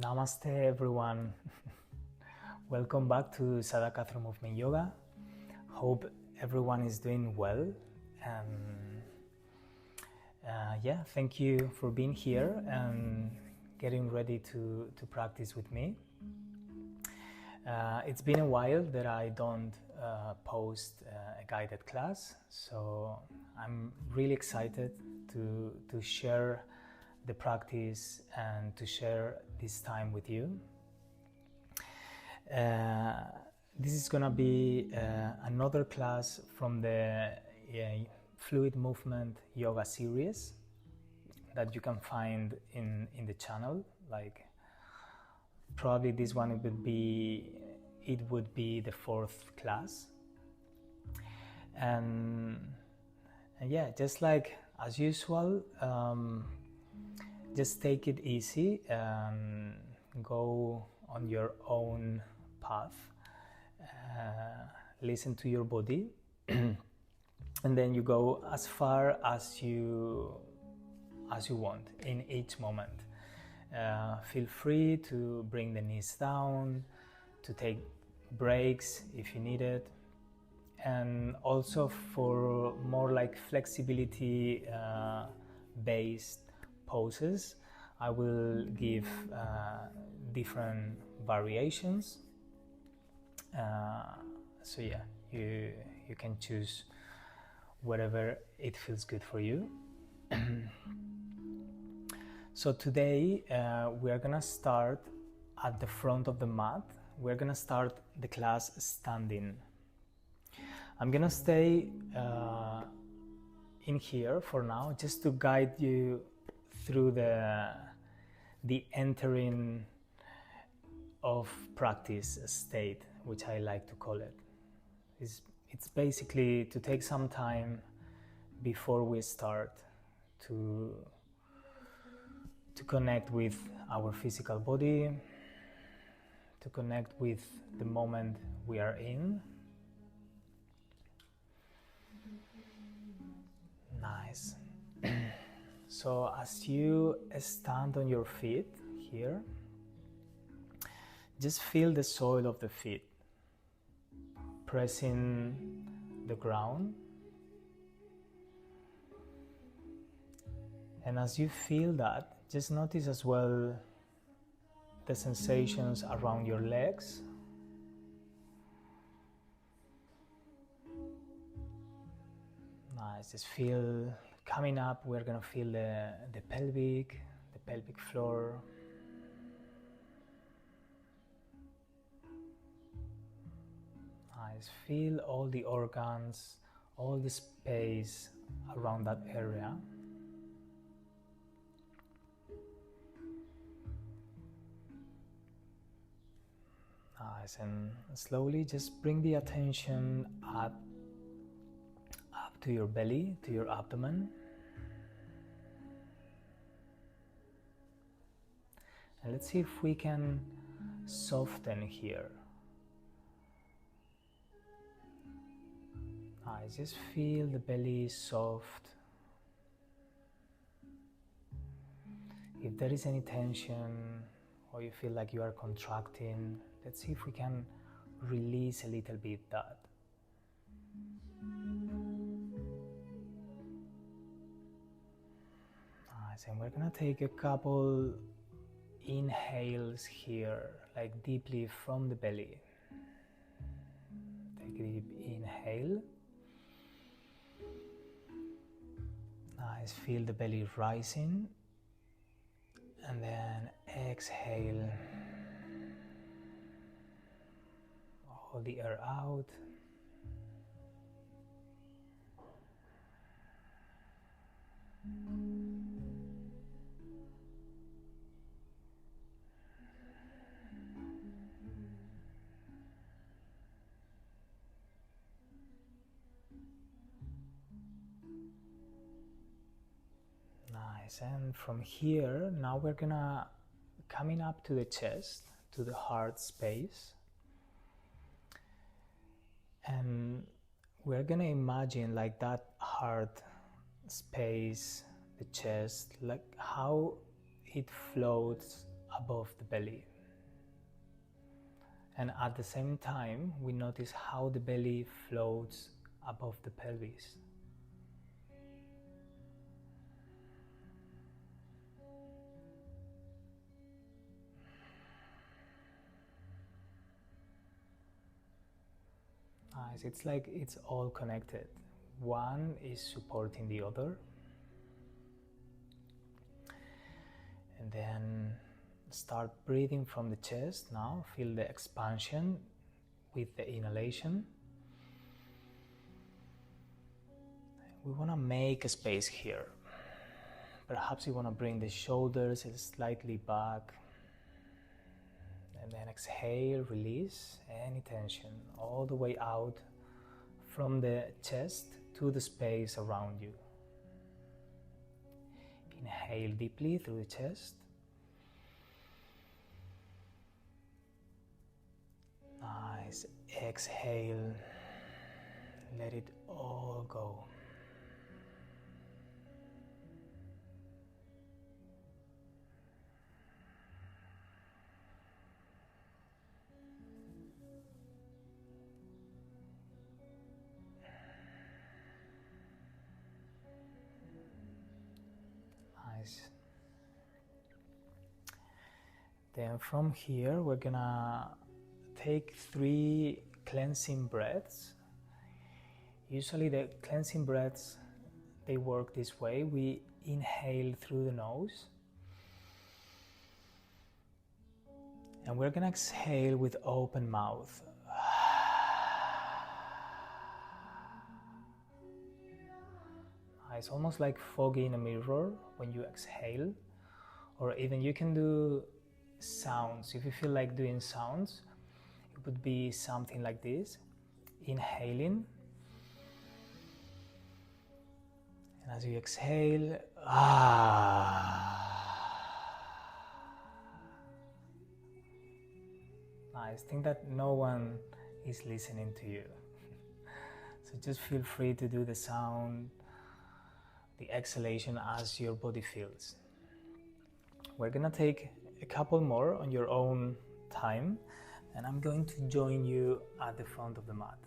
Namaste everyone. Welcome back to Sadhaka through Movement Yoga. Hope everyone is doing well. And thank you for being here and getting ready to practice with me. It's been a while that I don't post a guided class, so I'm really excited to share the practice and to share this time with you. This is gonna be another class from the Fluid Movement Yoga series that you can find in the channel. Like probably this one would be the fourth class, and yeah, just like as usual, just take it easy and go on your own path. Listen to your body and then you go as far as you want in each moment. Feel free to bring the knees down, to take breaks if you need it, and also for more like flexibility based poses, I will give different variations. So yeah, you can choose whatever it feels good for you. So today we are gonna start at the front of the mat. We're gonna start the class standing. I'm gonna stay in here for now, just to guide you through the entering of practice state, which I like to call it. It's basically to take some time before we start to connect with our physical body, to connect with the moment we are in. Nice. So as you stand on your feet here, just feel the soil of the feet pressing the ground. And as you feel that, just notice as well the sensations around your legs. Nice, just feel coming up, we're gonna feel the pelvic floor. Nice, feel all the organs, all the space around that area. Nice, and slowly just bring the attention up to your belly, to your abdomen. And let's see if we can soften here. Nice, just feel the belly soft. If there is any tension or you feel like you are contracting, let's see if we can release a little bit that. Nice, and we're gonna take a couple inhales here, like deeply from the belly. Take a deep inhale. Nice, feel the belly rising. And then exhale. All the air out. Nice, and from here, now we're gonna coming up to the chest, to the heart space. And we're gonna imagine like that heart space, the chest, like how it floats above the belly. And at the same time, we notice how the belly floats above the pelvis. Nice. It's like it's all connected. One is supporting the other. And then start breathing from the chest now. Feel the expansion with the inhalation. We want to make a space here. Perhaps you want to bring the shoulders slightly back. And then exhale, release any tension all the way out from the chest to the space around you. Inhale deeply through the chest. Nice. Exhale. Let it all go. Nice. Then from here, we're gonna take 3 cleansing breaths. Usually the cleansing breaths, they work this way. We inhale through the nose. And we're gonna exhale with open mouth. It's almost like foggy in a mirror when you exhale. Or even you can do sounds. If you feel like doing sounds, it would be something like this. Inhaling. And as you exhale, Nice. Think that no one is listening to you. So just feel free to do the sound, the exhalation as your body feels. We're gonna take a couple more on your own time, and I'm going to join you at the front of the mat.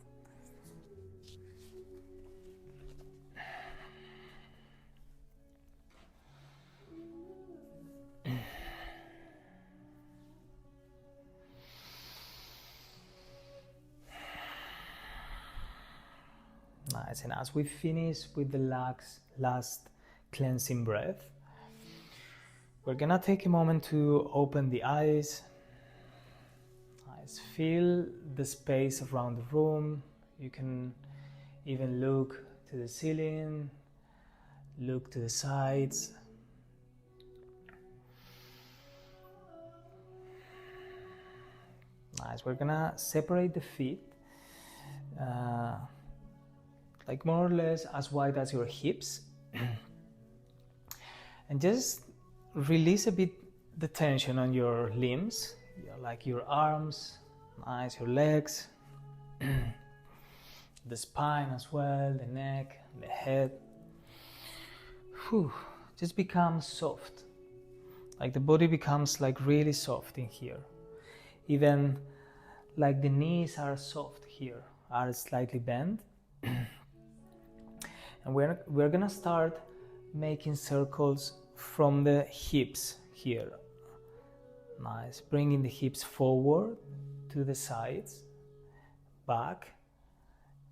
Nice. And as we finish with the last cleansing breath, we're gonna take a moment to open the eyes. Nice. Feel the space around the room. You can even look to the ceiling, look to the sides. Nice. We're gonna separate the feet. Like more or less as wide as your hips. And just release a bit the tension on your limbs, like your arms, nice, your legs, the spine as well, the neck, the head. Whew. Just become soft. Like the body becomes like really soft in here. Even like the knees are soft here, are slightly bent. And we're gonna start making circles from the hips here. Nice. Bringing the hips forward to the sides, back,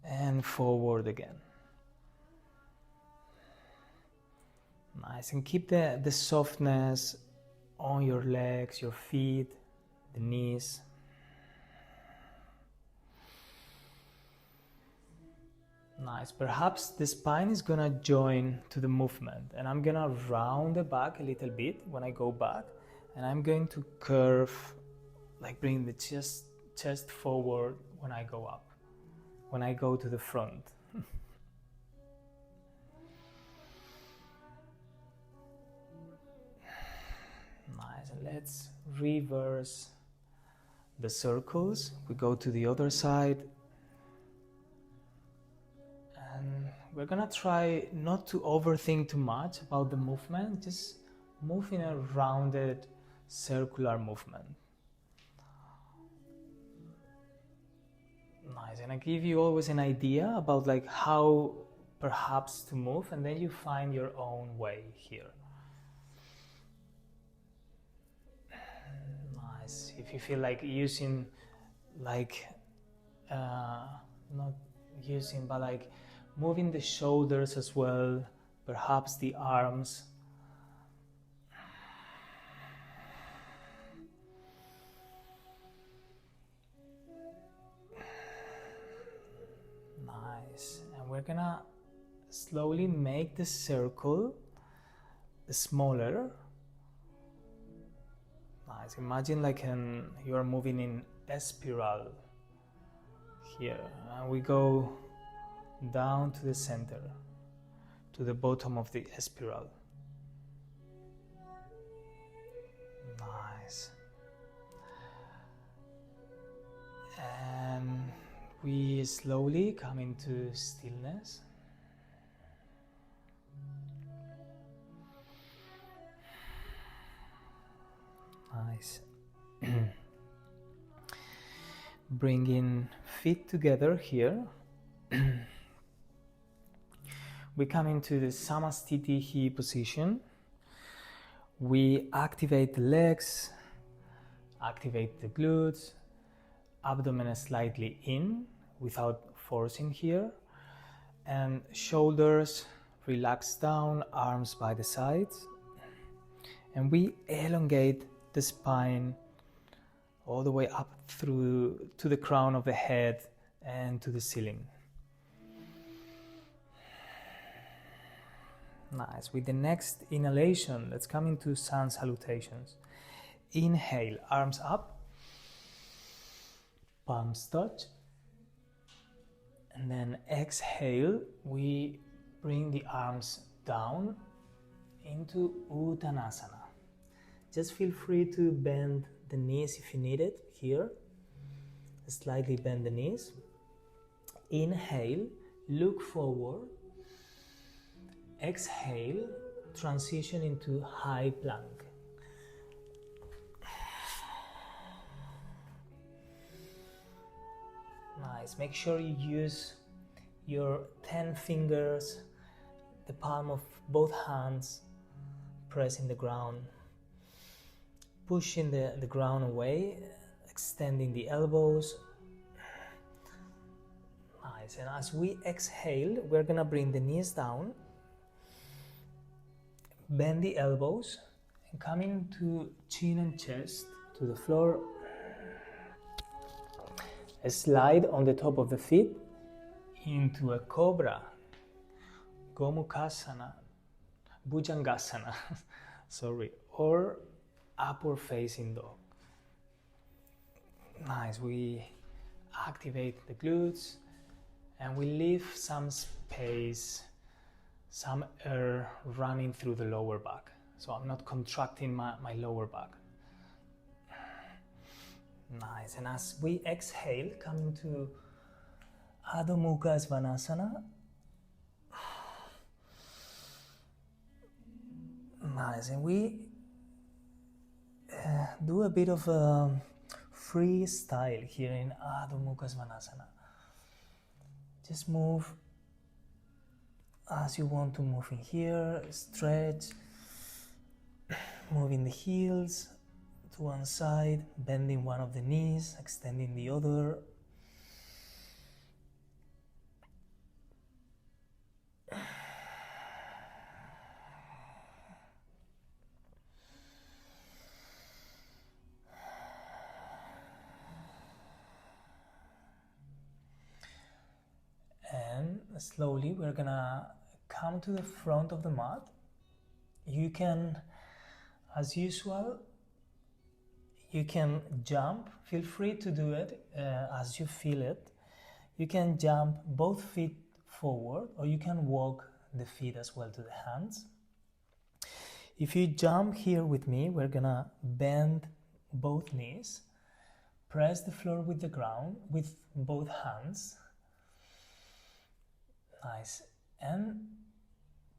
and forward again. Nice. And keep the softness on your legs, your feet, the knees. Nice. Perhaps the spine is gonna join to the movement, and I'm gonna round the back a little bit when I go back, and I'm going to curve, like bring the chest forward when I go up, when I go to the front. Nice. And let's reverse the circles. We go to the other side. And we're gonna try not to overthink too much about the movement, just move in a rounded circular movement. Nice, and I give you always an idea about like how perhaps to move, and then you find your own way here. Nice. If you feel like using, like, not using, but like moving the shoulders as well, perhaps the arms. Nice. And we're gonna slowly make the circle smaller. Nice. Imagine like you are moving in a spiral here, and we go down to the center, to the bottom of the spiral. Nice. And we slowly come into stillness. Nice. Bringing feet together here. We come into the Samastitihi position. We activate the legs, activate the glutes, abdomen slightly in without forcing here, and shoulders relax down, arms by the sides, and we elongate the spine all the way up through to the crown of the head and to the ceiling. Nice. With the next inhalation, let's come into sun salutations. Inhale, arms up, palms touch, and then exhale, we bring the arms down into Uttanasana. Just feel free to bend the knees if you need it here. Slightly bend the knees. Inhale, look forward. Exhale, transition into high plank. Nice. Make sure you use your 10 fingers, the palm of both hands, pressing the ground, pushing the ground away, extending the elbows. Nice. And as we exhale, we're gonna bring the knees down, bend the elbows, and come into chin and chest to the floor. A slide on the top of the feet into a cobra, Gomukhasana, Bhujangasana, sorry, or upward facing dog. Nice. We activate the glutes and we leave some space, some air running through the lower back. So I'm not contracting my lower back. Nice. And as we exhale, come into Adho Mukha Svanasana. Nice. And we do a bit of freestyle here in Adho Mukha Svanasana. Just move as you want to move in here, stretch, moving the heels to one side, bending one of the knees, extending the other. And slowly we're gonna come to the front of the mat. You can, as usual, you can jump. Feel free to do it as you feel it. You can jump both feet forward, or you can walk the feet as well to the hands. If you jump here with me, we're gonna bend both knees, press the floor with the ground with both hands. Nice. And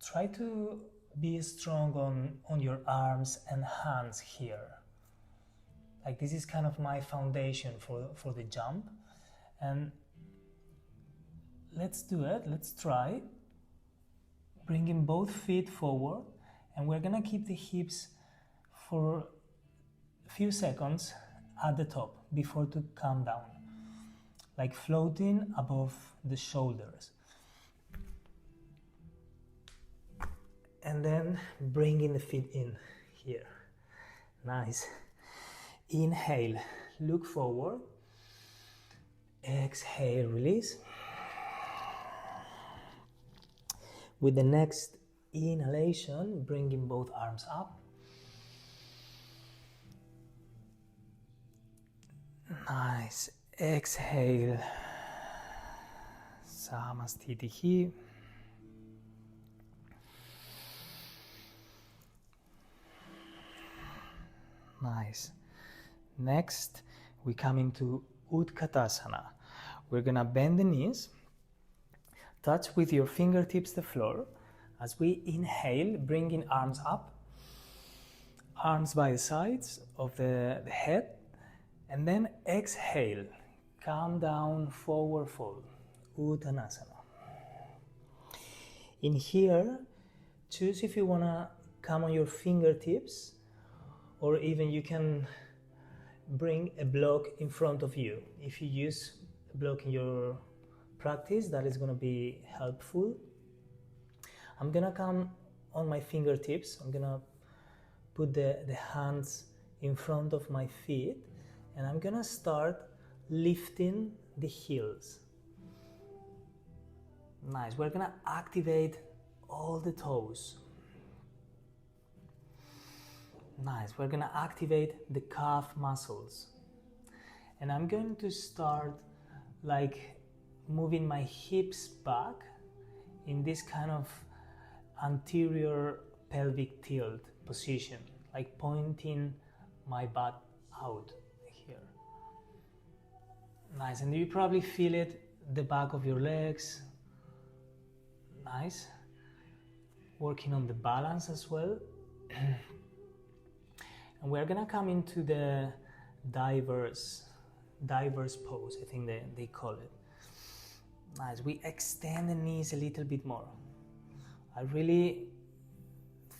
try to be strong on your arms and hands here. Like this is kind of my foundation for the jump. And let's do it, let's try. Bringing both feet forward, and we're gonna keep the hips for a few seconds at the top before to come down, like floating above the shoulders. And then bringing the feet in here. Nice. Inhale, look forward. Exhale, release. With the next inhalation, bringing both arms up. Nice. Exhale. Samastitihi. Nice. Next, we come into Utkatasana. We're gonna bend the knees, touch with your fingertips the floor. As we inhale, bringing arms up, arms by the sides of the head, and then exhale, come down, forward fold, Uttanasana. In here, choose if you wanna come on your fingertips, or even you can bring a block in front of you. If you use a block in your practice, that is going to be helpful. I'm going to come on my fingertips. I'm going to put the hands in front of my feet, and I'm going to start lifting the heels. Nice. We're going to activate all the toes. Nice. We're going to activate the calf muscles. And I'm going to start like moving my hips back in this kind of anterior pelvic tilt position, like pointing my butt out here. Nice. And you probably feel it, the back of your legs. Nice. Working on the balance as well. And we're gonna come into the diverse pose, I think they call it. Nice. We extend the knees a little bit more. I really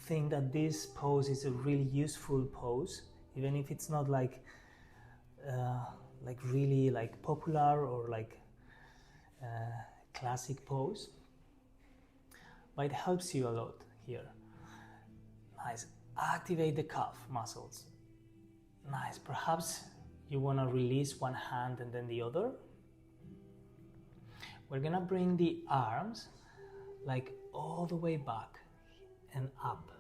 think that this pose is a really useful pose, even if it's not like really like popular or like classic pose, but it helps you a lot here. Nice. Activate the calf muscles. Nice. Perhaps you want to release one hand and then the other. We're gonna bring the arms like all the way back and up.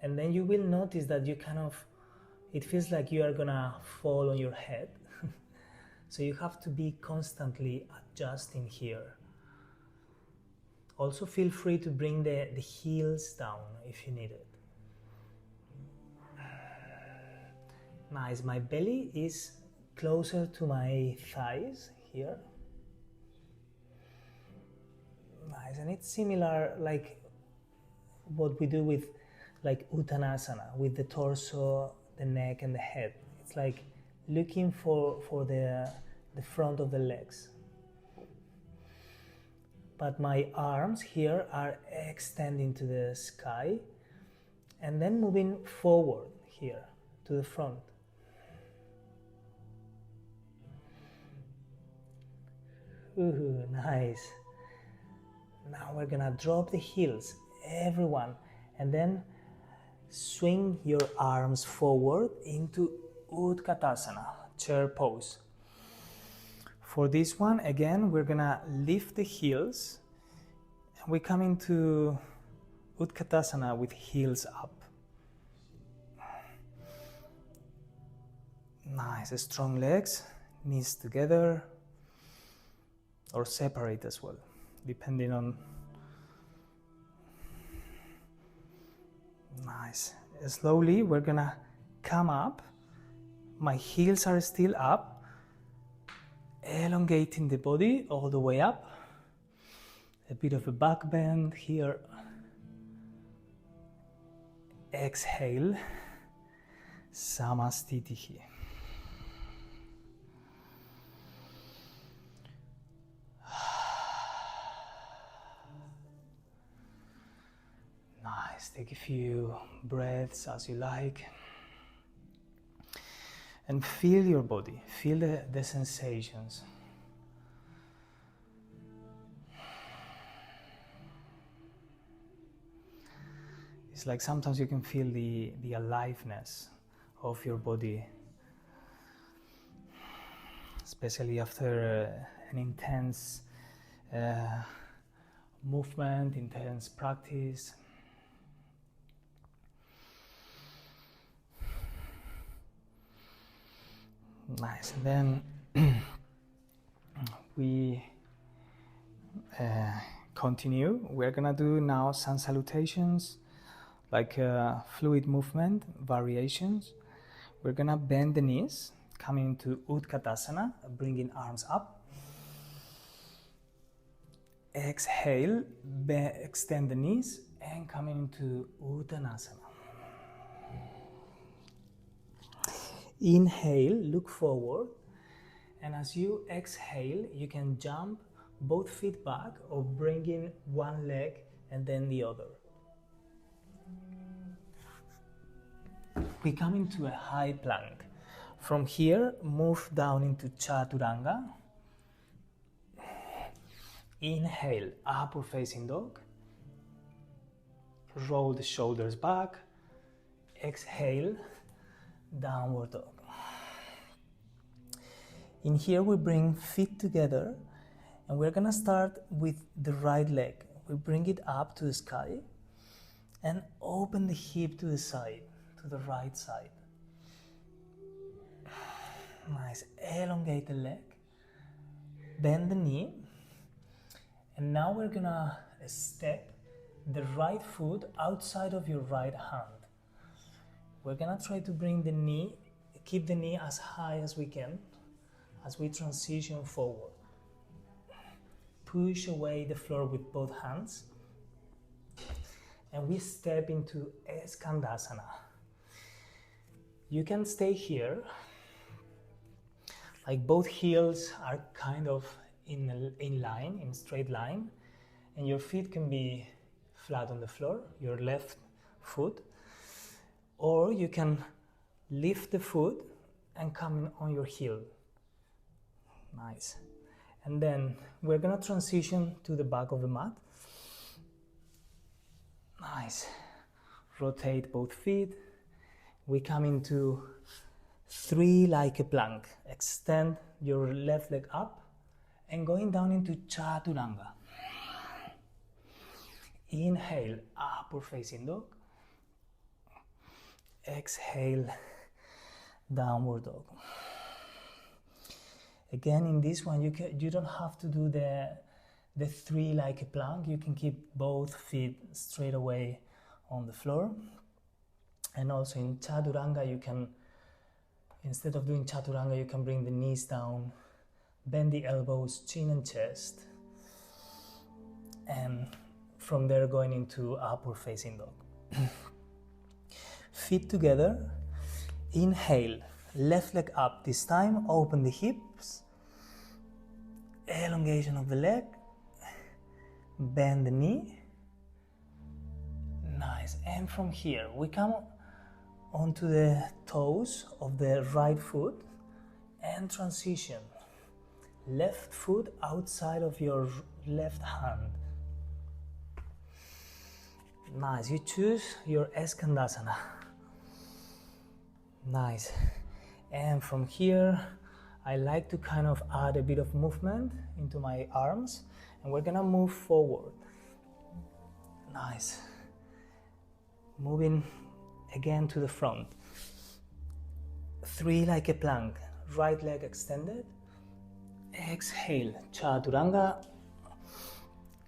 And then you will notice that you kind of, it feels like you are gonna fall on your head. So you have to be constantly adjusting here. Also feel free to bring the heels down if you need it. Nice. My belly is closer to my thighs here. Nice. And it's similar like what we do with like Uttanasana, with the torso, the neck and the head. It's like looking for the front of the legs. But my arms here are extending to the sky and then moving forward here to the front. Ooh, nice. Now we're gonna drop the heels, everyone, and then swing your arms forward into Utkatasana, chair pose. For this one, again, we're gonna lift the heels and we come into Utkatasana with heels up. Nice, strong legs, knees together or separate as well, depending on. Nice. Slowly, we're gonna come up. My heels are still up. Elongating the body all the way up. A bit of a back bend here. Exhale. Samastitihi. Nice, take a few breaths as you like. And feel your body, feel the sensations. It's like sometimes you can feel the aliveness of your body, especially after an intense movement, intense practice. Nice, and then we continue. We're gonna do now sun salutations, like fluid movement variations. We're gonna bend the knees, coming into Utkatasana, bringing arms up. Exhale, extend the knees, and coming into Uttanasana. Inhale, look forward, and as you exhale, you can jump both feet back or bring in one leg and then the other. We come into a high plank. From here, move down into Chaturanga. Inhale, upward facing dog. Roll the shoulders back. Exhale, downward dog. In here we bring feet together and we're gonna start with the right leg. We bring it up to the sky and open the hip to the side, to the right side. Nice, elongate the leg, bend the knee, and now we're gonna step the right foot outside of your right hand. We're gonna try to bring the knee, keep the knee as high as we can as we transition forward. Push away the floor with both hands and we step into Skandasana. You can stay here, like both heels are kind of in line, in straight line, and your feet can be flat on the floor, your left foot, or you can lift the foot and come on your heel. Nice. And then we're gonna transition to the back of the mat. Nice. Rotate both feet. We come into three like a plank. Extend your left leg up and going down into Chaturanga. Inhale, upward facing dog. Exhale, downward dog. Again, in this one, you don't have to do the three like a plank. You can keep both feet straight away on the floor. And also in Chaturanga, you can, instead of doing Chaturanga, you can bring the knees down, bend the elbows, chin and chest. And from there, going into upward facing dog. Feet together. Inhale, left leg up. This time, open the hips. Elongation of the leg. Bend the knee. Nice. And from here, we come onto the toes of the right foot and transition. Left foot outside of your left hand. Nice. You choose your Skandasana. Nice. And from here, I like to kind of add a bit of movement into my arms, and we're gonna move forward. Nice. Moving again to the front. Three like a plank. Right leg extended. Exhale, Chaturanga.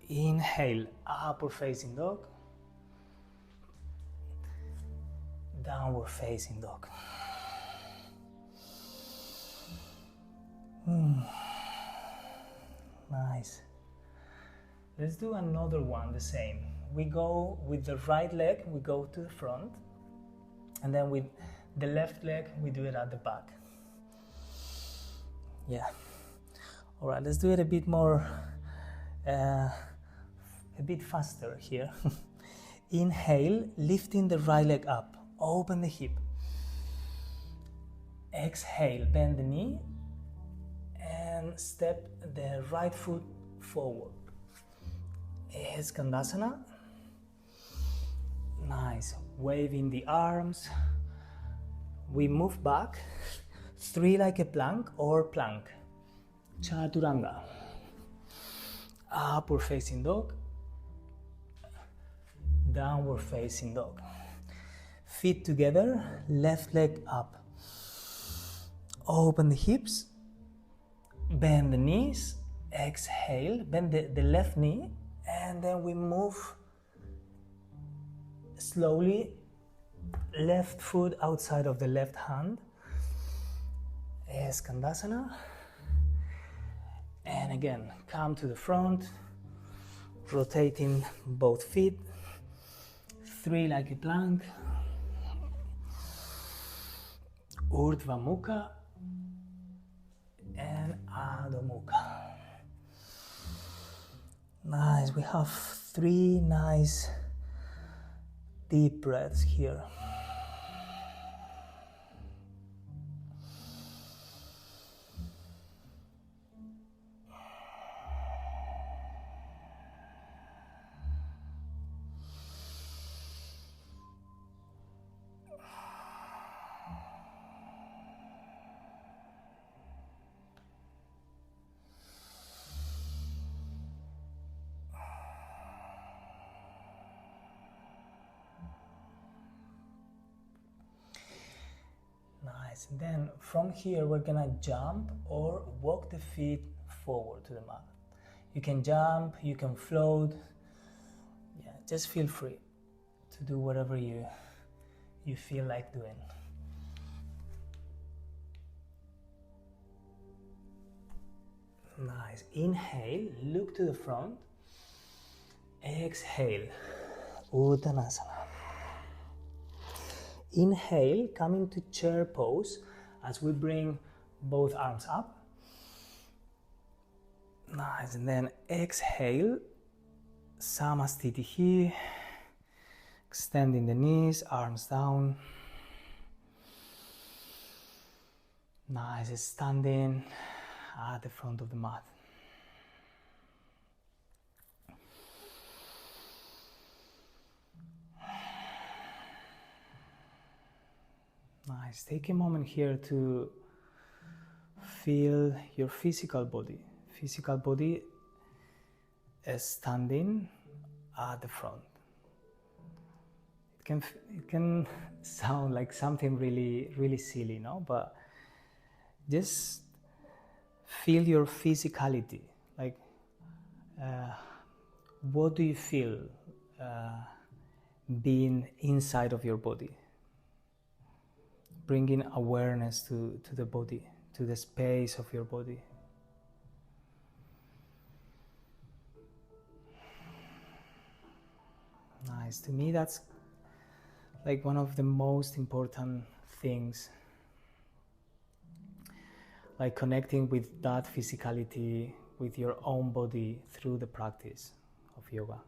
Inhale, upward facing dog. Downward facing dog. Nice. Let's do another one, the same. We go with the right leg, we go to the front, and then with The left leg, we do it at the back. Yeah. All right, let's do it a bit more, a bit faster here. Inhale, lifting the right leg up, open the hip. Exhale, bend the knee and step the right foot forward. Skandasana. Nice. Waving the arms. We move back. 3 like a plank or plank. Chaturanga. Upward facing dog. Downward facing dog. Feet together, left leg up. Open the hips. Bend the knees. Exhale, bend the left knee. And then we move slowly, left foot outside of the left hand. Skandasana. And again, come to the front, rotating both feet. 3 like a plank. Urdhva Mukha and Adho Mukha. Nice, we have 3 nice deep breaths here. Nice. And then from here we're gonna jump or walk the feet forward to the mat. You can jump, you can float. Yeah, just feel free to do whatever you feel like doing. Nice. Inhale, look to the front. Exhale, Uttanasana. Inhale, come into chair pose as we bring both arms up. Nice, and then exhale, Samastitihi, extending the knees, arms down. Nice, standing at the front of the mat. Nice. Take a moment here to feel your physical body. Physical body is standing at the front. It can sound like something really silly, no? But just feel your physicality. Like, what do you feel being inside of your body? Bringing awareness to the body, to the space of your body. Nice. To me, that's like one of the most important things. Like connecting with that physicality, with your own body through the practice of yoga.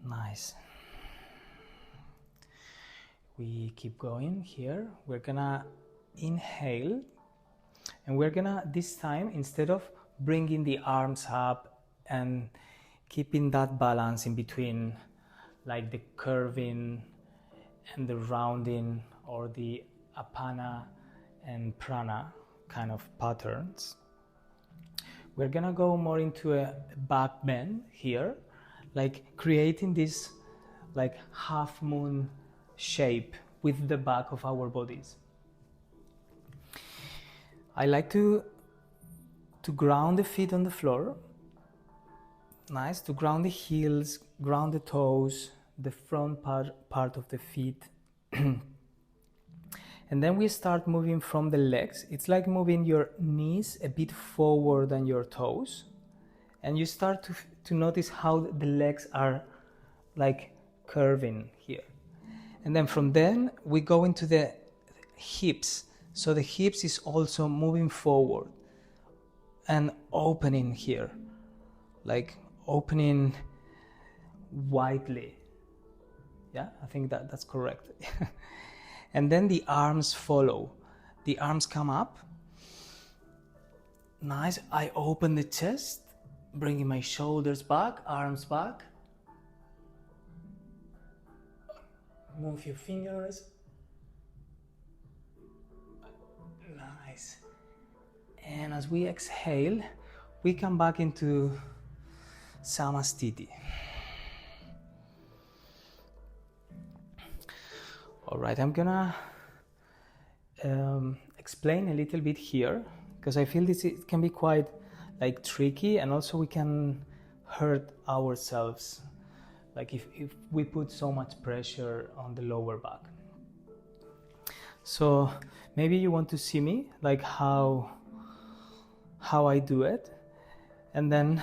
Nice. We keep going here. We're gonna inhale, and we're gonna, this time, instead of bringing the arms up and keeping that balance in between, like the curving and the rounding, or the apana and prana kind of patterns, we're gonna go more into a back bend here, like creating this like half moon shape with the back of our bodies. I like to ground the feet on the floor. Nice, to ground the heels, ground the toes, the front part of the feet. And then we start moving from the legs. It's like moving your knees a bit forward than your toes. And you start to notice how the legs are like curving here. And then from then we go into the hips. So the hips is also moving forward and opening here, like opening widely. Yeah, I think that's correct. And then the arms follow. The arms come up. Nice. I open the chest, bringing my shoulders back, arms back. Move your fingers. Nice. And as we exhale, we come back into Samastiti. All right, I'm gonna explain a little bit here, because I feel it can be quite like tricky, and also we can hurt ourselves, like if we put so much pressure on the lower back. So maybe you want to see me like how I do it, and then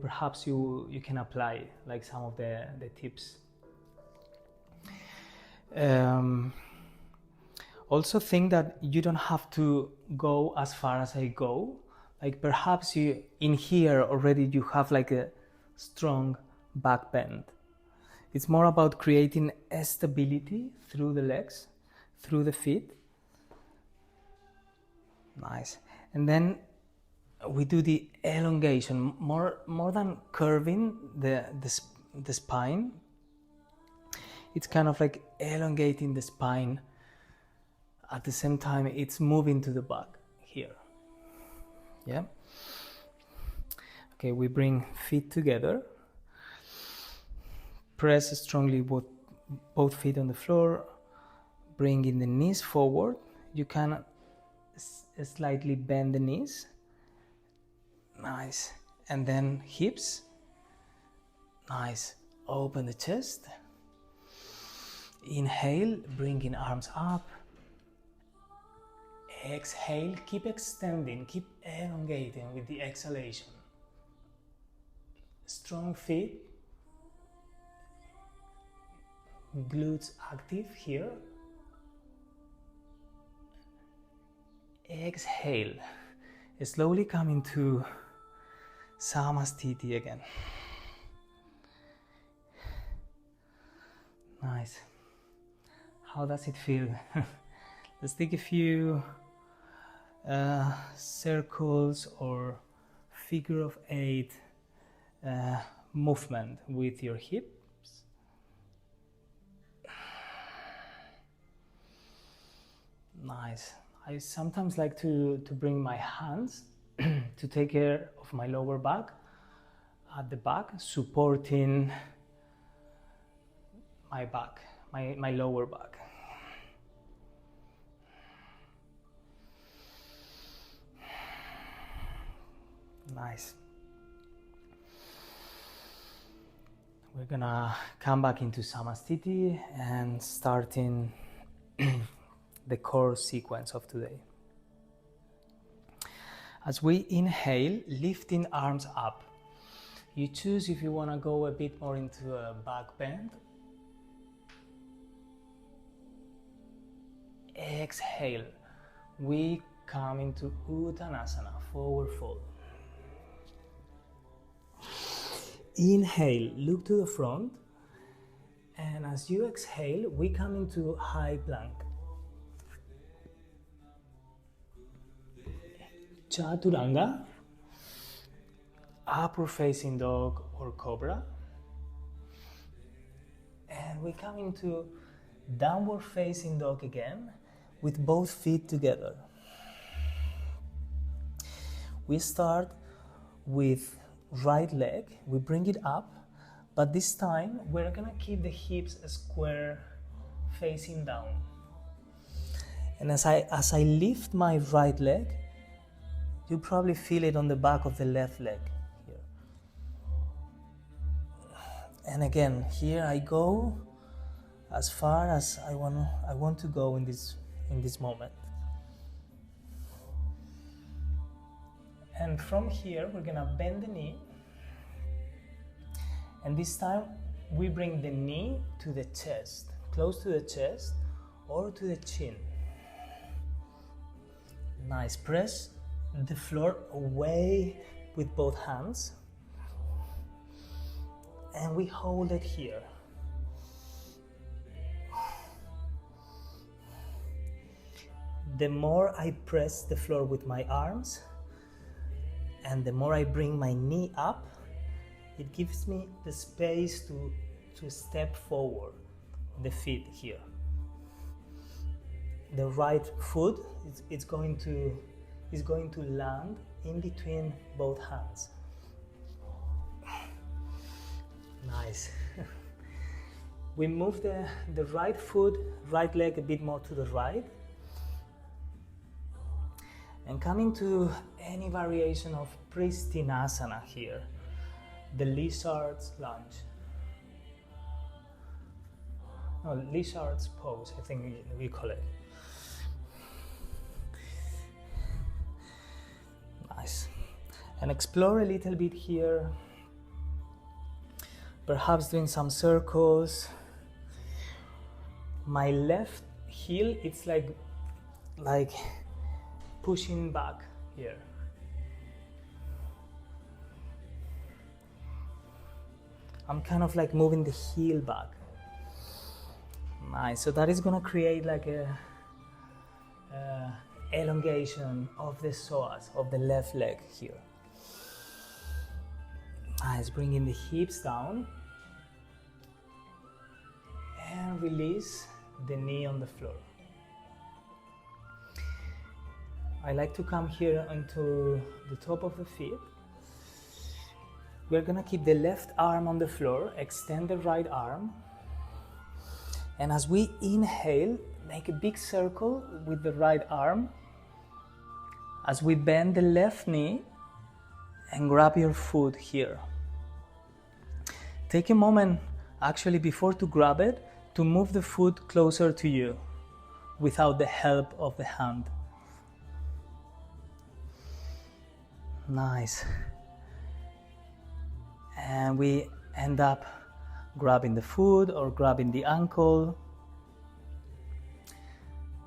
perhaps you can apply like some of the tips. Also think that you don't have to go as far as I go. Like perhaps you in here already you have like a strong back bend. It's more about creating a stability through the legs, through the feet. Nice. And then we do the elongation, more than curving the spine. It's kind of like elongating the spine. At the same time, it's moving to the back here. Yeah. Okay, we bring feet together. Press strongly both feet on the floor. Bringing the knees forward. You can slightly bend the knees. Nice. And then hips. Nice. Open the chest. Inhale, bringing arms up. Exhale, keep extending, keep elongating with the exhalation. Strong feet. Glutes active here. Exhale. Slowly come into Samastiti again. Nice. How does it feel? Let's take a few circles or figure of 8 movement with your hips. Nice. I sometimes like to bring my hands to take care of my lower back at the back, supporting my back, my lower back. Nice. We're gonna come back into Samastiti and starting the core sequence of today. As we inhale, lifting arms up. You choose if you want to go a bit more into a back bend. Exhale. We come into Uttanasana, forward fold. Inhale, look to the front. And as you exhale, we come into high plank. Chaturanga, upward facing dog or cobra. And we come into downward facing dog again with both feet together. We start with right leg, we bring it up, but this time we're gonna keep the hips square facing down. And as I lift my right leg, you probably feel it on the back of the left leg here. And again, here I go, as far as I want to go in this moment. And from here we're gonna bend the knee, and this time we bring the knee to the chest, close to the chest or to the chin. Nice. Press the floor away with both hands, and we hold it here. The more I press the floor with my arms and the more I bring my knee up, it gives me the space to step forward the feet here. The right foot is going to land in between both hands. Nice. We move the right foot, right leg a bit more to the right, and come into any variation of pristinasana here, the lizard's lunge. No, lizard's pose, I think we call it. Nice. And explore a little bit here, perhaps doing some circles. My left heel, it's like pushing back here. I'm kind of like moving the heel back. Nice. So that is gonna create like a elongation of the psoas of the left leg here. Nice. Bringing the hips down and release the knee on the floor. I like to come here onto the top of the feet. We're gonna keep the left arm on the floor, extend the right arm, and as we inhale, make a big circle with the right arm as we bend the left knee and grab your foot here. Take a moment, actually, before to grab it, to move the foot closer to you without the help of the hand. Nice. And we end up grabbing the foot or grabbing the ankle.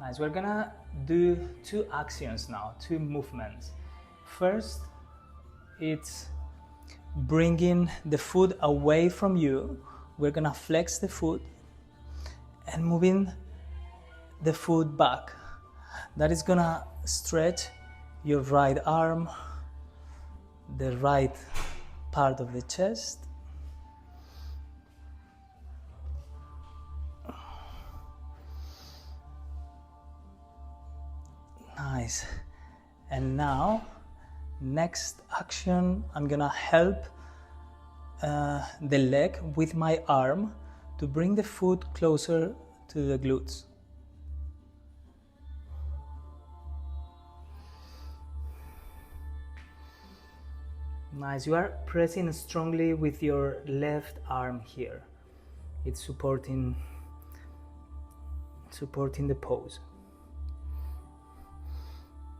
Nice. We're gonna do two actions now, two movements. First, it's bringing the foot away from you. We're gonna flex the foot and moving the foot back. That is gonna stretch your right arm, the right part of the chest. Nice. And now, next action, I'm gonna help the leg with my arm to bring the foot closer to the glutes. Nice. You are pressing strongly with your left arm here. It's supporting the pose.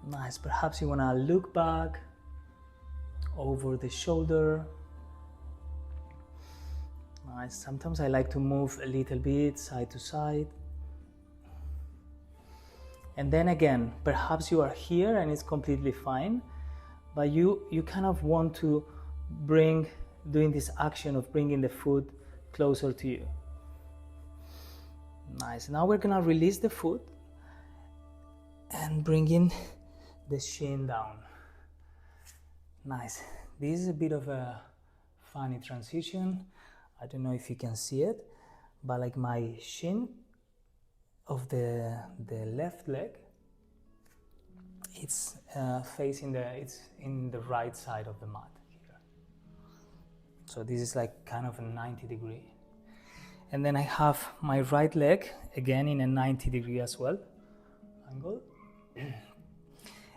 Nice. Perhaps you want to look back over the shoulder. Nice. Sometimes I like to move a little bit side to side. And then again, perhaps you are here and it's completely fine, but you kind of want to doing this action of bringing the foot closer to you. Nice. Now we're gonna release the foot and bringing the shin down. Nice. This is a bit of a funny transition. I don't know if you can see it, but like my shin of the left leg, it's it's in the right side of the mat here. So this is like kind of a 90 degree. And then I have my right leg again in a 90 degree as well, angle.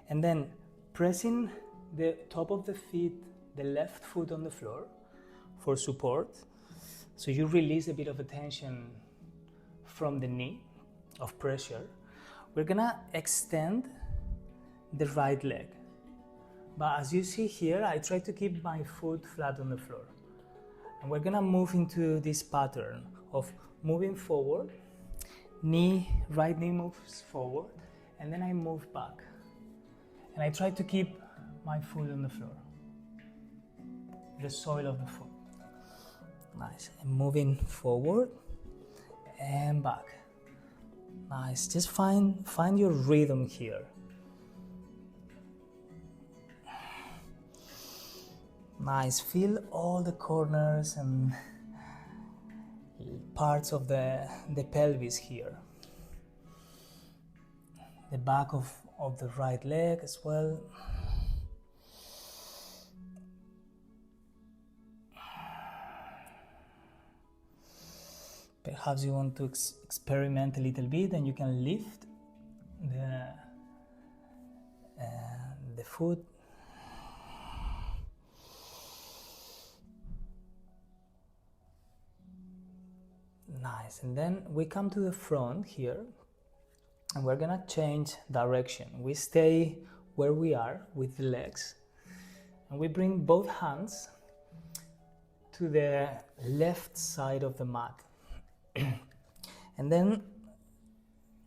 And then pressing the top of the feet, the left foot on the floor for support. So you release a bit of tension from the knee of pressure, we're gonna extend the right leg. But as you see here, I try to keep my foot flat on the floor. And we're gonna move into this pattern of moving forward, right knee moves forward, and then I move back. And I try to keep my foot on the floor, the soil of the foot. Nice, and moving forward and back. Nice, just find your rhythm here. Nice, feel all the corners and parts of the pelvis here. The back of the right leg as well. Perhaps you want to experiment a little bit, and you can lift the foot. Nice, and then we come to the front here, and we're gonna change direction. We stay where we are with the legs, and we bring both hands to the left side of the mat. And then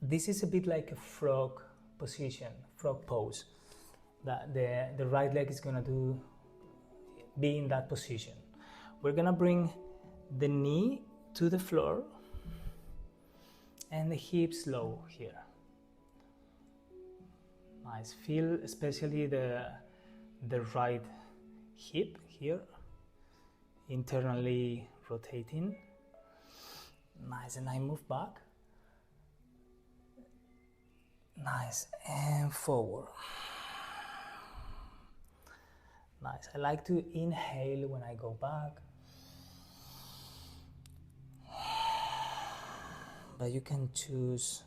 this is a bit like a frog position, frog pose. That the right leg is gonna be in that position. We're gonna bring the knee to the floor and the hips low here. Nice, feel especially the right hip here, internally rotating. Nice, and I move back. Nice, and forward. Nice, I like to inhale when I go back. But you can choose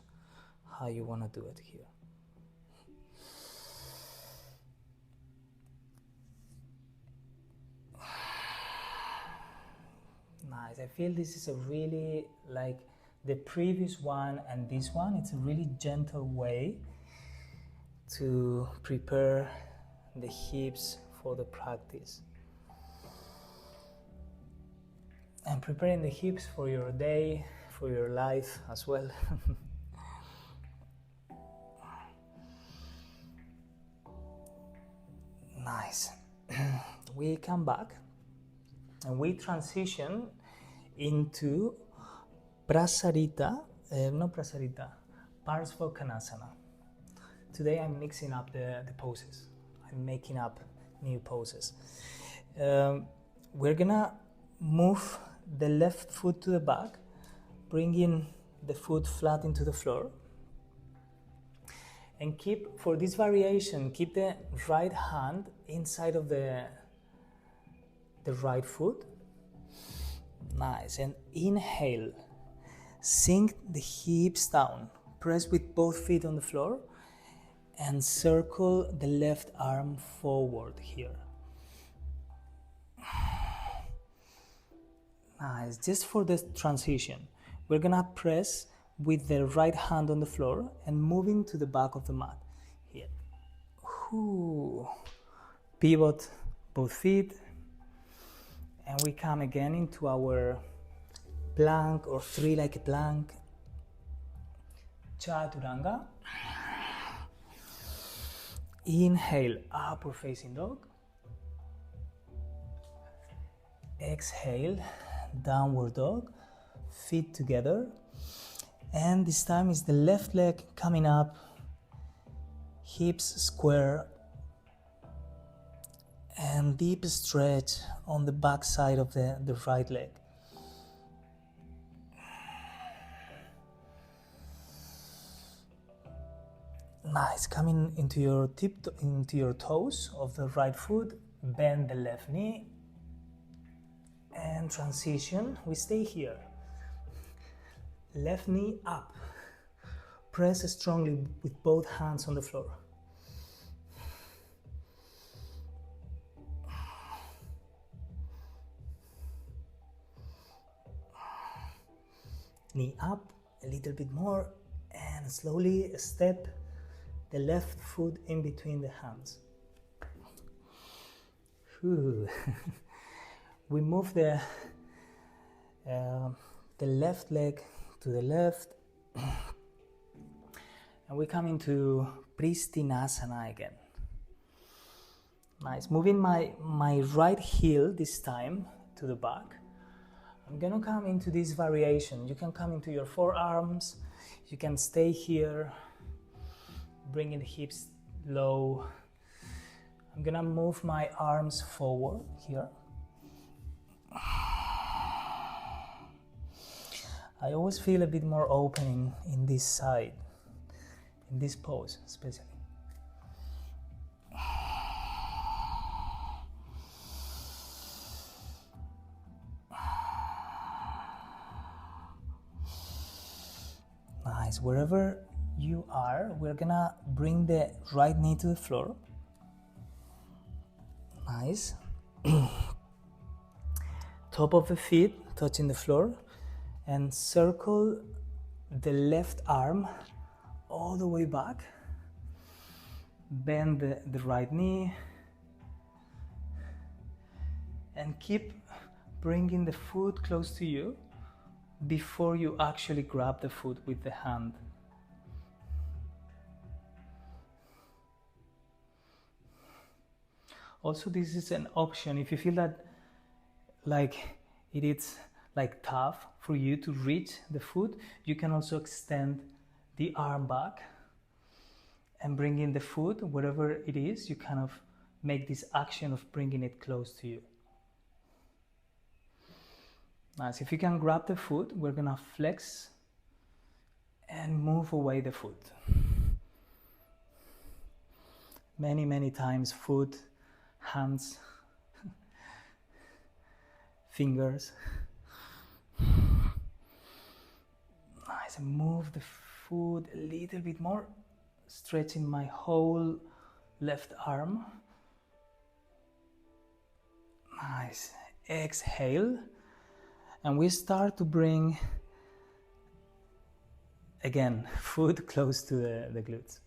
how you want to do it here. Nice, I feel this is a really, like the previous one and this one, it's a really gentle way to prepare the hips for the practice. And preparing the hips for your day, for your life as well. Nice. We come back and we transition into Parsva Konasana. Today I'm mixing up the poses. I'm making up new poses. We're gonna move the left foot to the back, bringing the foot flat into the floor. And for this variation, keep the right hand inside of the right foot. Nice, and inhale. Sink the hips down. Press with both feet on the floor and circle the left arm forward here. Nice, just for the transition, we're gonna press with the right hand on the floor and moving to the back of the mat here. Ooh. Pivot both feet, and we come again into our plank or three-legged plank, Chaturanga. Inhale, upward facing dog. Exhale, downward dog, feet together. And this time is the left leg coming up, hips square, and deep stretch on the back side of the right leg. Nice, coming into your toes of the right foot, bend the left knee, and transition. We stay here. Left knee up. Press strongly with both hands on the floor. Knee up a little bit more, and slowly step the left foot in between the hands. We move the left leg to the left, and we come into Pristinasana again. Nice. Moving my right heel this time to the back. I'm gonna come into this variation. You can come into your forearms. You can stay here, bringing the hips low. I'm gonna move my arms forward here. I always feel a bit more opening in this side, in this pose especially. Nice. Wherever you are, we're gonna bring the right knee to the floor. Nice. Top of the feet touching the floor, and circle the left arm all the way back. Bend the right knee, and keep bringing the foot close to you before you actually grab the foot with the hand. Also, this is an option if you feel that like it is like tough for you to reach the foot. You can also extend the arm back and bring in the foot wherever it is. You kind of make this action of bringing it close to you. Nice. If you can grab the foot, we're gonna flex and move away the foot. Many times, foot, hands, fingers. Nice. And move the foot a little bit more, stretching my whole left arm. Nice. Exhale. And we start to bring, again, foot close to the glutes.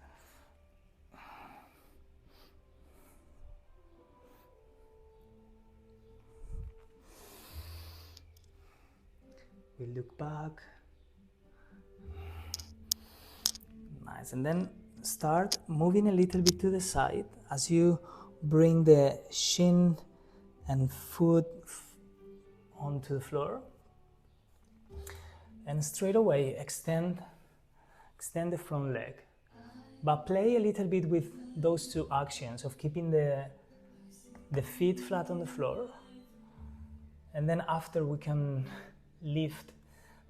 We look back. Nice. And then start moving a little bit to the side as you bring the shin and foot onto the floor, and straight away extend the front leg, but play a little bit with those two actions of keeping the feet flat on the floor, and then after we can lift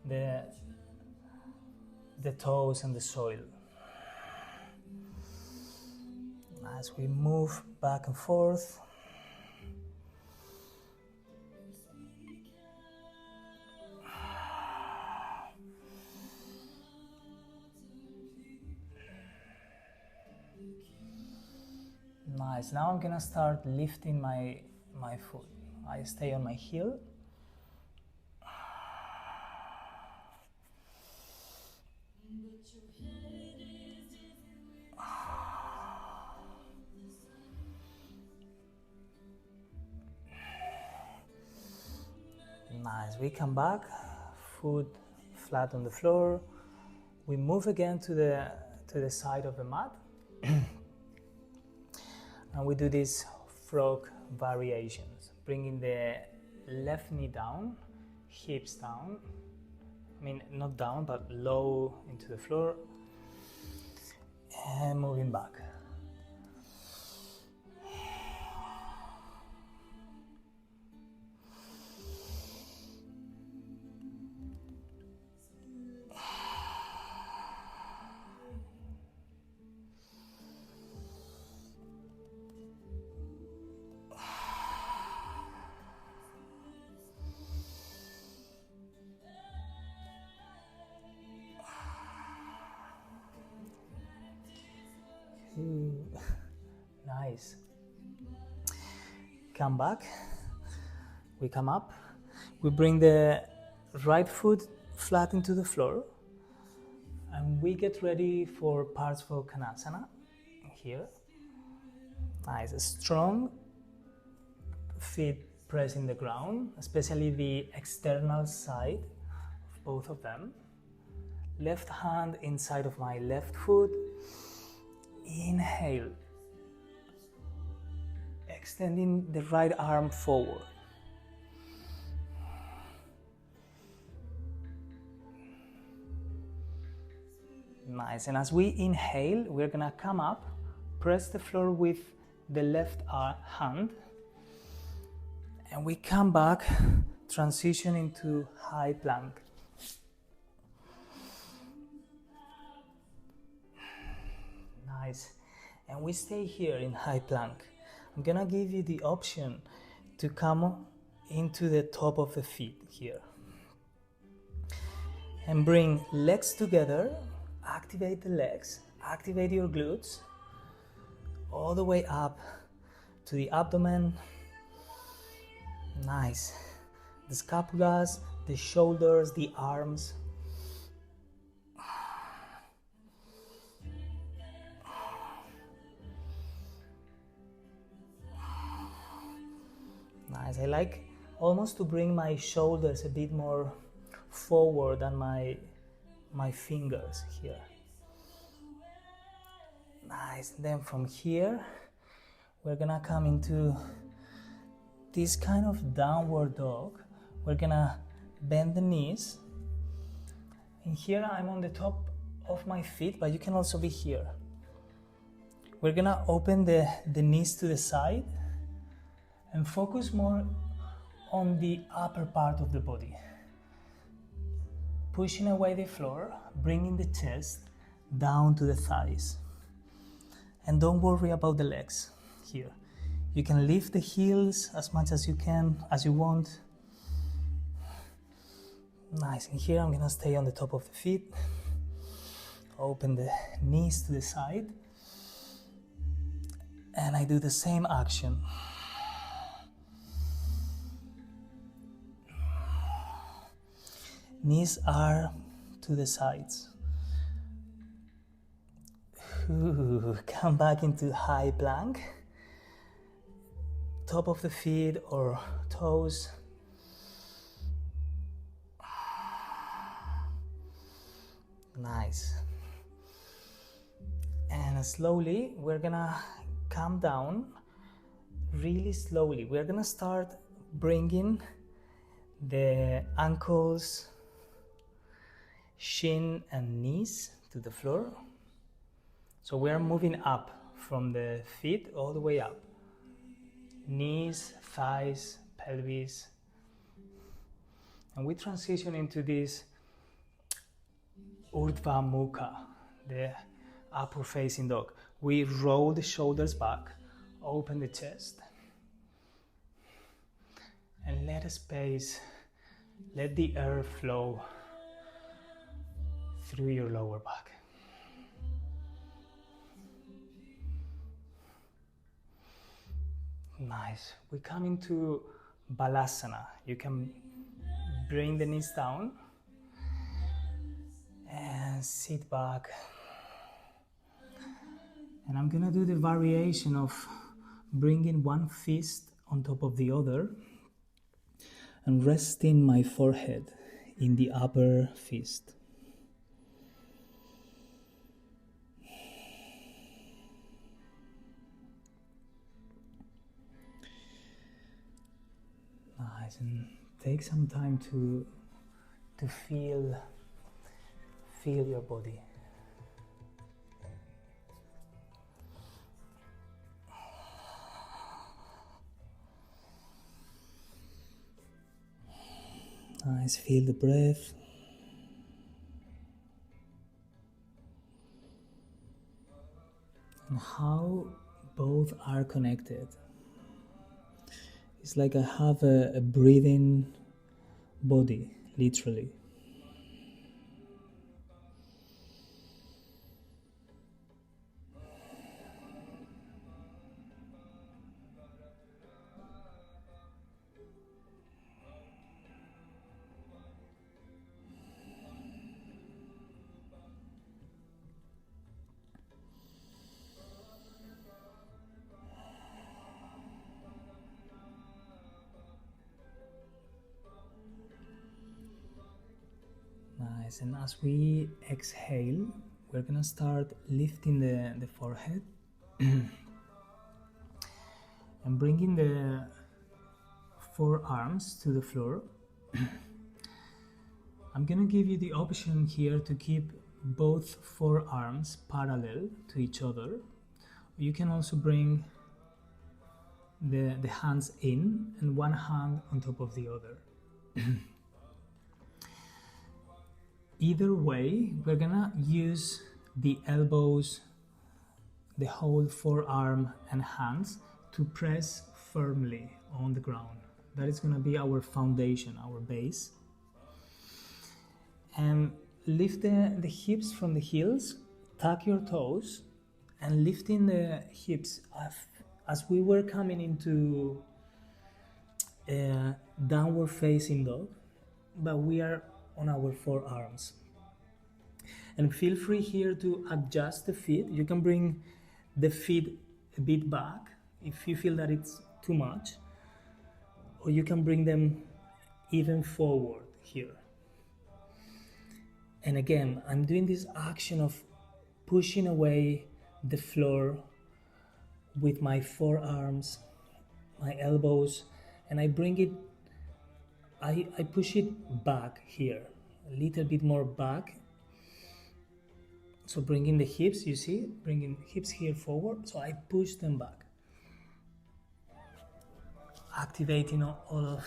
the toes and the soil as we move back and forth. Nice. Now I'm gonna start lifting my foot. I stay on my heel. Nice. We come back, foot flat on the floor. We move again to the side of the mat. And we do these frog variations, bringing the left knee down, hips down. I mean, not down, but low into the floor. And moving back. Nice. Come back. We come up. We bring the right foot flat into the floor. And we get ready for Parsvakonasana here. Nice, strong feet pressing the ground, especially the external side of both of them. Left hand inside of my left foot. Inhale, extending the right arm forward. Nice, and as we inhale, we're gonna come up, press the floor with the left hand, and we come back, transition into high plank. Nice, and we stay here in high plank. I'm gonna give you the option to come into the top of the feet here. And bring legs together, activate the legs, activate your glutes, all the way up to the abdomen. Nice. The scapulas, the shoulders, the arms. Nice. I like almost to bring my shoulders a bit more forward than my fingers here. Nice. Then from here, we're gonna come into this kind of downward dog. We're gonna bend the knees. And here I'm on the top of my feet, but you can also be here. We're gonna open the knees to the side and focus more on the upper part of the body. Pushing away the floor, bringing the chest down to the thighs. And don't worry about the legs here. You can lift the heels as much as you can, as you want. Nice, and here I'm gonna stay on the top of the feet. Open the knees to the side. And I do the same action. Knees are to the sides. Come back into high plank. Top of the feet or toes. Nice. And slowly we're gonna come down really slowly. We're gonna start bringing the ankles, shin and knees to the floor. So we are moving up from the feet all the way up. Knees, thighs, pelvis. And we transition into this Urdhva Mukha, the upward facing dog. We roll the shoulders back, open the chest, and let the air flow through your lower back. Nice. We come into Balasana. You can bring the knees down and sit back. And I'm gonna do the variation of bringing one fist on top of the other and resting my forehead in the upper fist. Nice, and take some time to feel your body. Nice, feel the breath. And how both are connected. It's like I have a breathing body, literally. Nice. And as we exhale, we're gonna start lifting the forehead and bringing the forearms to the floor. I'm gonna give you the option here to keep both forearms parallel to each other. You can also bring the hands in and one hand on top of the other. Either way, we're gonna use the elbows, the whole forearm and hands to press firmly on the ground. That is gonna be our foundation, our base. And lift the hips from the heels, tuck your toes, and lifting the hips as we were coming into a downward facing dog, but we are on our forearms. And feel free here to adjust the feet. You can bring the feet a bit back if you feel that it's too much, or you can bring them even forward here. And again, I'm doing this action of pushing away the floor with my forearms, my elbows, and I bring it, I push it back here, a little bit more back. So bringing the hips, you see, bringing hips here forward, so I push them back. Activating all of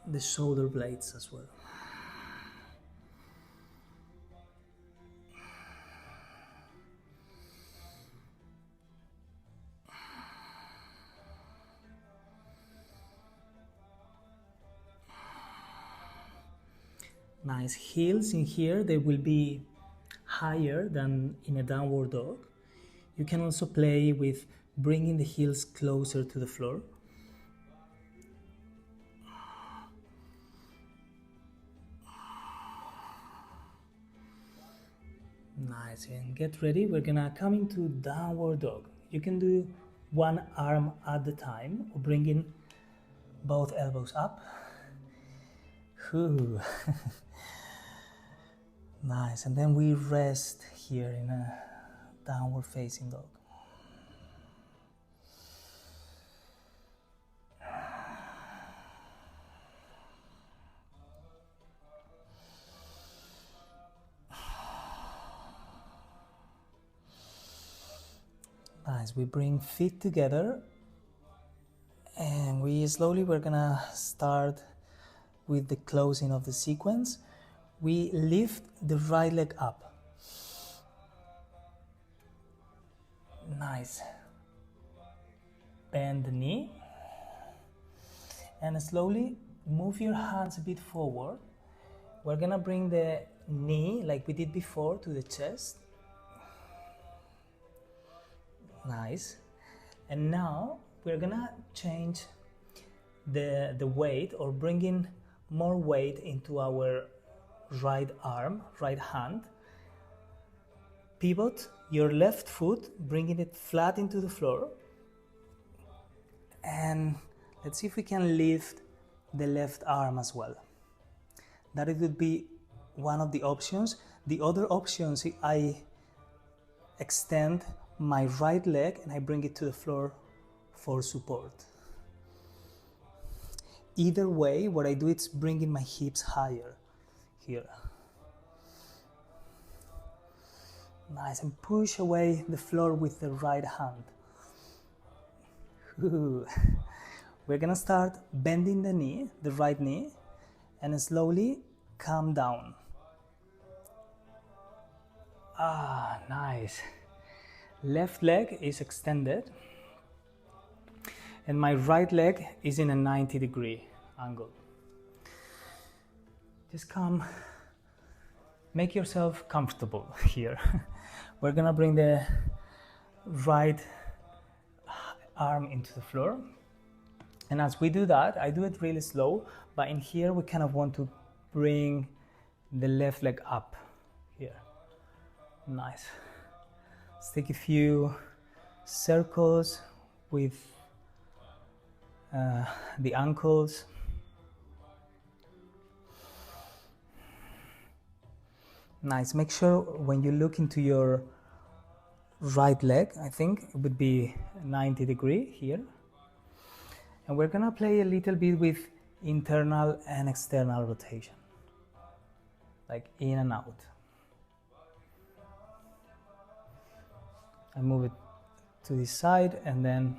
the shoulder blades as well. Nice. Heels in here, they will be higher than in a downward dog. You can also play with bringing the heels closer to the floor. Nice. And get ready. We're gonna come into downward dog. You can do one arm at a time or bring in both elbows up. Whew. Nice, and then we rest here in a downward facing dog. Nice, we bring feet together and we're gonna start with the closing of the sequence. We lift the right leg up. Nice. Bend the knee. And slowly move your hands a bit forward. We're gonna bring the knee, like we did before, to the chest. Nice. And now we're gonna change the weight, or bring in more weight into our right arm, right hand. Pivot your left foot, bringing it flat into the floor. And let's see if we can lift the left arm as well. That it would be one of the options. The other options, I extend my right leg and I bring it to the floor for support. Either way, what I do is bringing my hips higher. Here. Nice, and push away the floor with the right hand. Ooh. We're gonna start bending the knee, the right knee, and slowly come down. Ah, nice. Left leg is extended, and my right leg is in a 90-degree angle. Just come, make yourself comfortable here. We're gonna bring the right arm into the floor. And as we do that, I do it really slow, but in here we kind of want to bring the left leg up here. Nice. Let's take a few circles with the ankles. Nice. Make sure when you look into your right leg, I think it would be 90 degree here. And we're gonna play a little bit with internal and external rotation, like in and out. I move it to this side and then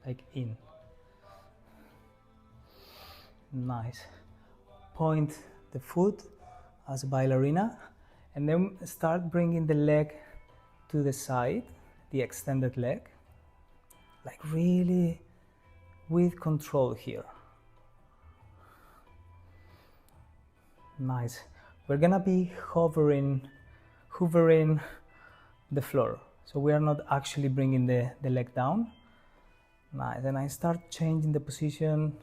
like in. Nice. Point the foot as a ballerina and then start bringing the leg to the side, the extended leg, like really with control here. Nice. We're gonna be hovering the floor. So we are not actually bringing the leg down. Nice. And I start changing the position,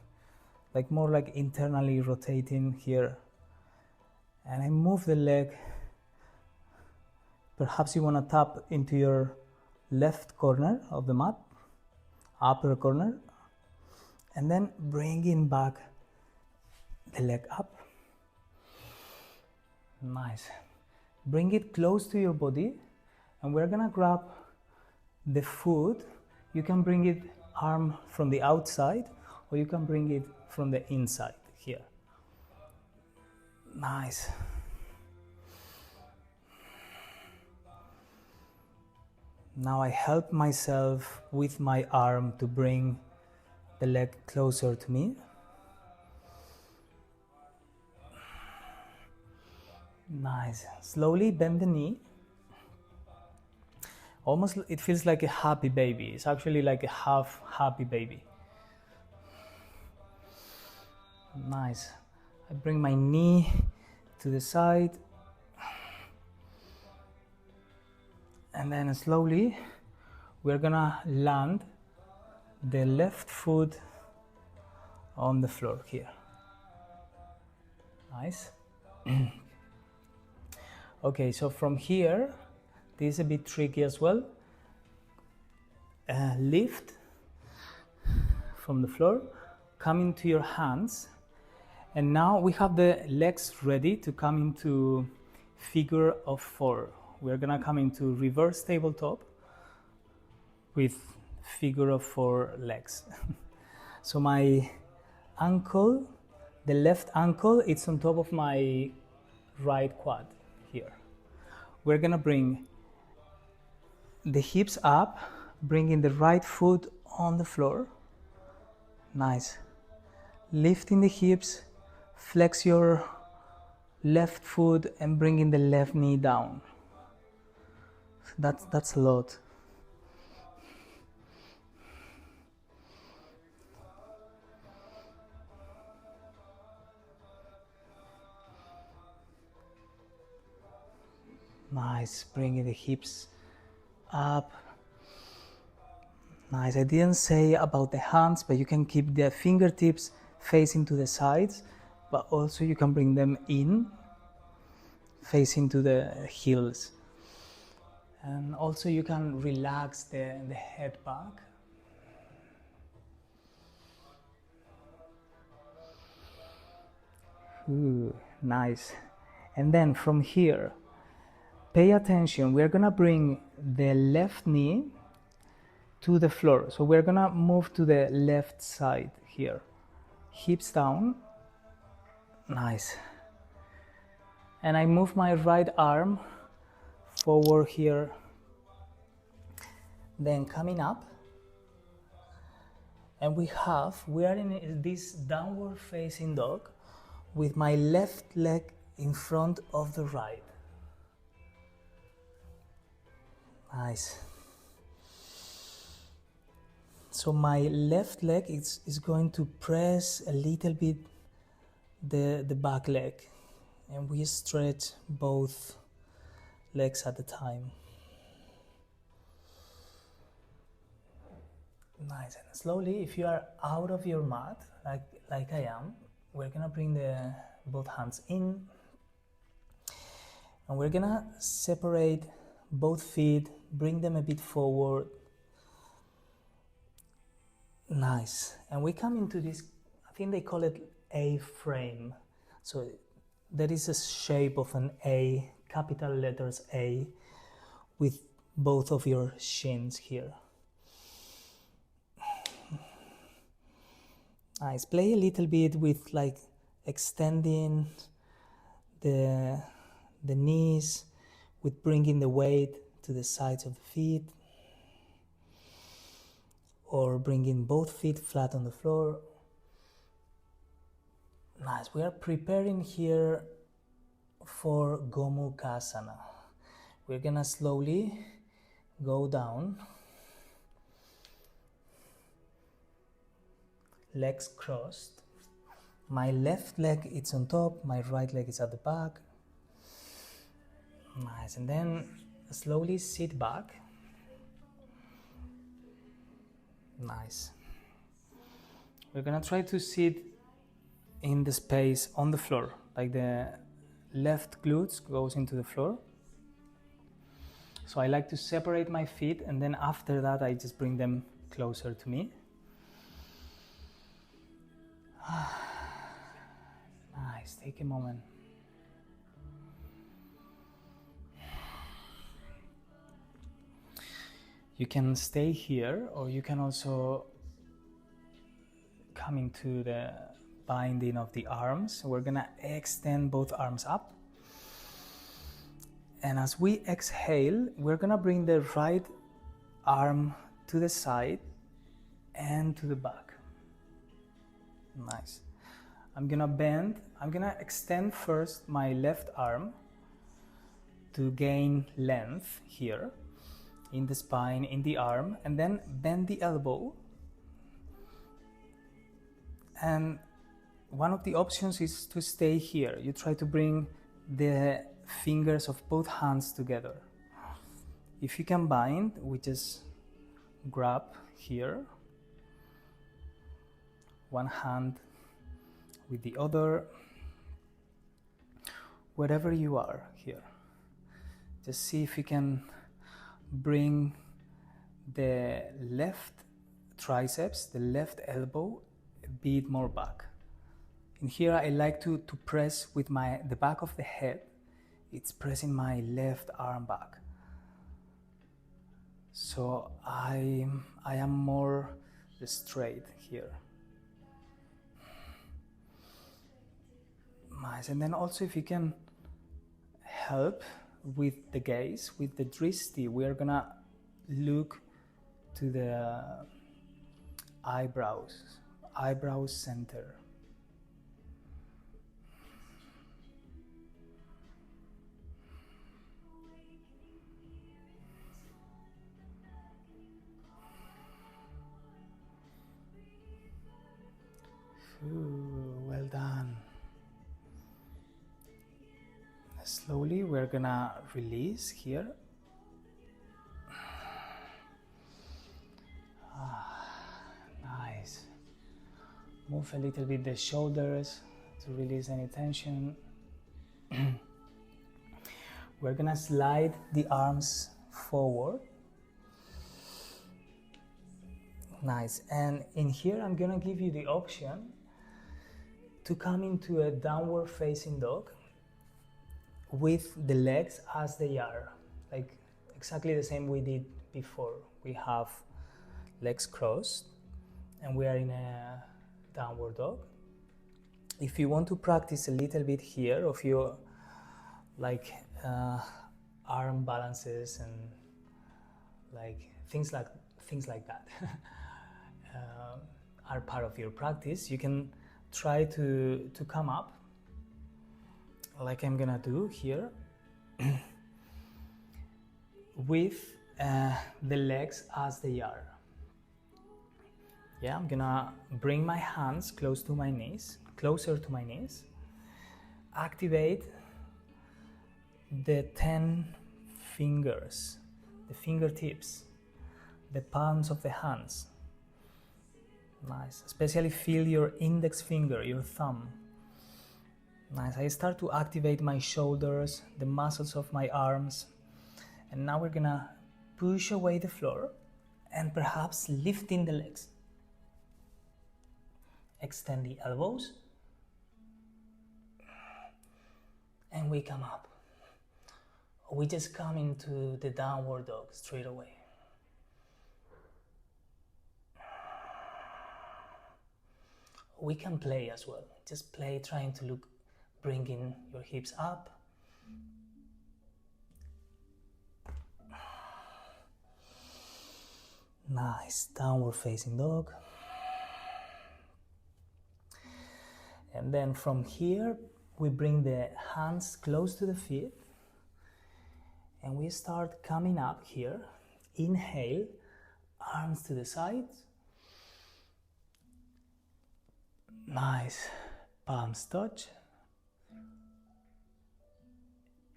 like more like internally rotating here. And I move the leg. Perhaps you want to tap into your left corner of the mat, upper corner, and then bringing back the leg up. Nice. Bring it close to your body, and we're gonna grab the foot. You can bring it arm from the outside, or you can bring it from the inside here. Nice. Now I help myself with my arm to bring the leg closer to me. Nice. Slowly bend the knee. Almost, it feels like a happy baby. It's actually like a half happy baby. Nice. I bring my knee to the side. And then slowly, we're gonna land the left foot on the floor here. Nice. Okay, so from here, this is a bit tricky as well. Lift from the floor, come into your hands, and now we have the legs ready to come into figure of 4. We're gonna come into reverse tabletop with figure of 4 legs. So my ankle, the left ankle, it's on top of my right quad here. We're gonna bring the hips up, bringing the right foot on the floor. Nice. Lifting the hips, flex your left foot and bringing the left knee down. That's a lot. Nice, bringing the hips up. Nice. I didn't say about the hands, but you can keep the fingertips facing to the sides, but also you can bring them in, facing to the heels. And also you can relax the head back. Ooh, nice. And then from here, pay attention. We're gonna bring the left knee to the floor. So we're gonna move to the left side here. Hips down. Nice. And I move my right arm forward here, then coming up, and we are in this downward facing dog with my left leg in front of the right. Nice. So my left leg is going to press a little bit the back leg, and we stretch both legs at a time. Nice. And slowly, if you are out of your mat, like I am, we're gonna bring the both hands in, and we're gonna separate both feet, bring them a bit forward. Nice. And we come into this, I think they call it A frame. So there is a shape of an A capital letters A with both of your shins here. Nice. Play a little bit with like extending the knees, with bringing the weight to the sides of the feet, or bringing both feet flat on the floor. Nice. We are preparing here for Gomukhasana. We're gonna slowly go down, legs crossed. My left leg is on top, my right leg is at the back. Nice. And then slowly sit back. Nice. We're gonna try to sit in the space on the floor, like the left glutes goes into the floor. So I like to separate my feet, and then after that I just bring them closer to me. Nice. Take a moment. You can stay here, or you can also come into the binding of the arms. We're gonna extend both arms up. And as we exhale, we're gonna bring the right arm to the side and to the back. Nice. I'm gonna extend first my left arm to gain length here in the spine, in the arm, and then bend the elbow. And one of the options is to stay here. You try to bring the fingers of both hands together. If you can bind, we just grab here, one hand with the other, wherever you are here. Just see if you can bring the left triceps, the left elbow, a bit more back. In here, I like to press with the back of the head. It's pressing my left arm back. So I am more straight here. Nice. And then also, if you can help with the gaze, with the dristi, we are gonna look to the eyebrow center. Ooh, well done. Slowly we're gonna release here. Nice. Move a little bit the shoulders to release any tension. We're gonna slide the arms forward. Nice. And in here I'm gonna give you the option to come into a downward facing dog with the legs as they are, like exactly the same we did before. We have legs crossed and we are in a downward dog. If you want to practice a little bit here of your like arm balances and like things like that are part of your practice, you can try to come up like I'm gonna do here with the legs as they are. Yeah, I'm gonna bring my hands closer to my knees, activate the 10 fingers, the fingertips, the palms of the hands. Nice. Especially feel your index finger, your thumb. Nice. I start to activate my shoulders, the muscles of my arms. And now we're gonna push away the floor and perhaps lifting the legs. Extend the elbows. And we come up. We just come into the downward dog straight away. We can play as well. Just play, trying to look, bringing your hips up. Nice, downward facing dog. And then from here, we bring the hands close to the feet. And we start coming up here. Inhale, arms to the sides. Nice, palms touch.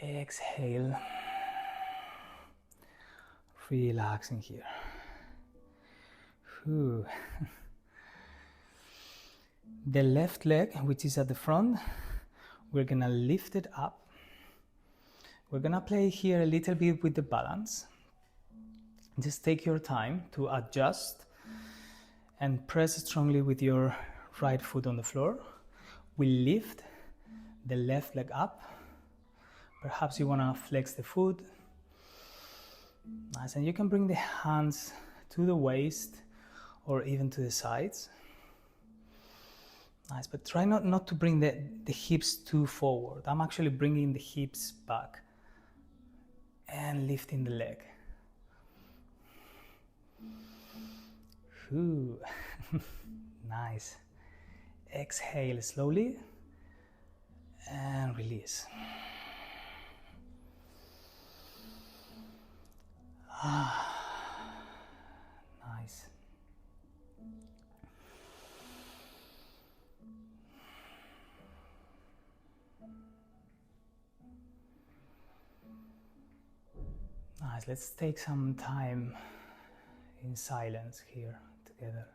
Exhale, relaxing here. Whew. The left leg, which is at the front, we're gonna lift it up. We're gonna play here a little bit with the balance. Just take your time to adjust and press strongly with your right foot on the floor. We lift the left leg up. Perhaps you wanna flex the foot. Nice, and you can bring the hands to the waist or even to the sides. Nice, but try not to bring the hips too forward. I'm actually bringing the hips back and lifting the leg. Ooh. Nice. Exhale slowly and release. Nice. Nice, let's take some time in silence here together.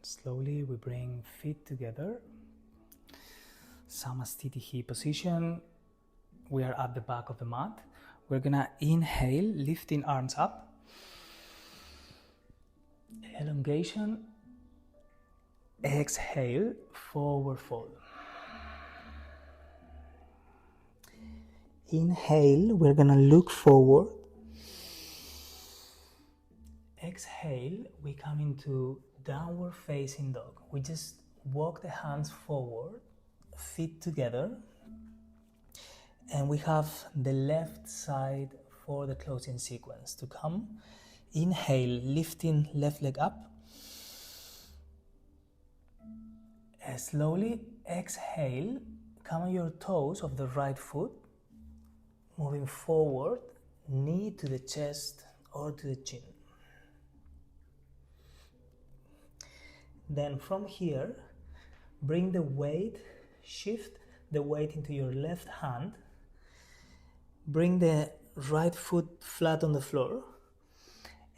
Slowly we bring feet together. Samastitihi position. We are at the back of the mat. We're gonna inhale, lifting arms up. Elongation. Exhale, forward fold. Inhale, we're gonna look forward. Exhale, we come into downward facing dog. We just walk the hands forward, feet together, and we have the left side for the closing sequence to come. Inhale, lifting left leg up. Slowly exhale, come on your toes of the right foot, moving forward, knee to the chest or to the chin. Then from here, bring the weight, shift the weight into your left hand. Bring the right foot flat on the floor.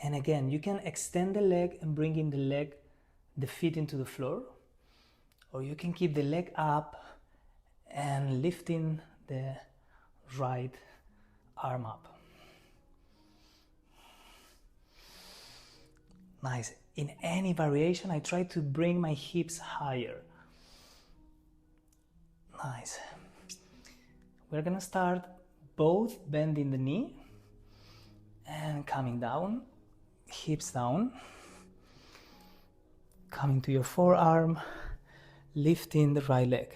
And again, you can extend the leg and bring in the feet into the floor. Or you can keep the leg up and lifting the right arm up. Nice. In any variation, I try to bring my hips higher. Nice. We're gonna start both bending the knee and coming down, hips down, coming to your forearm, lifting the right leg.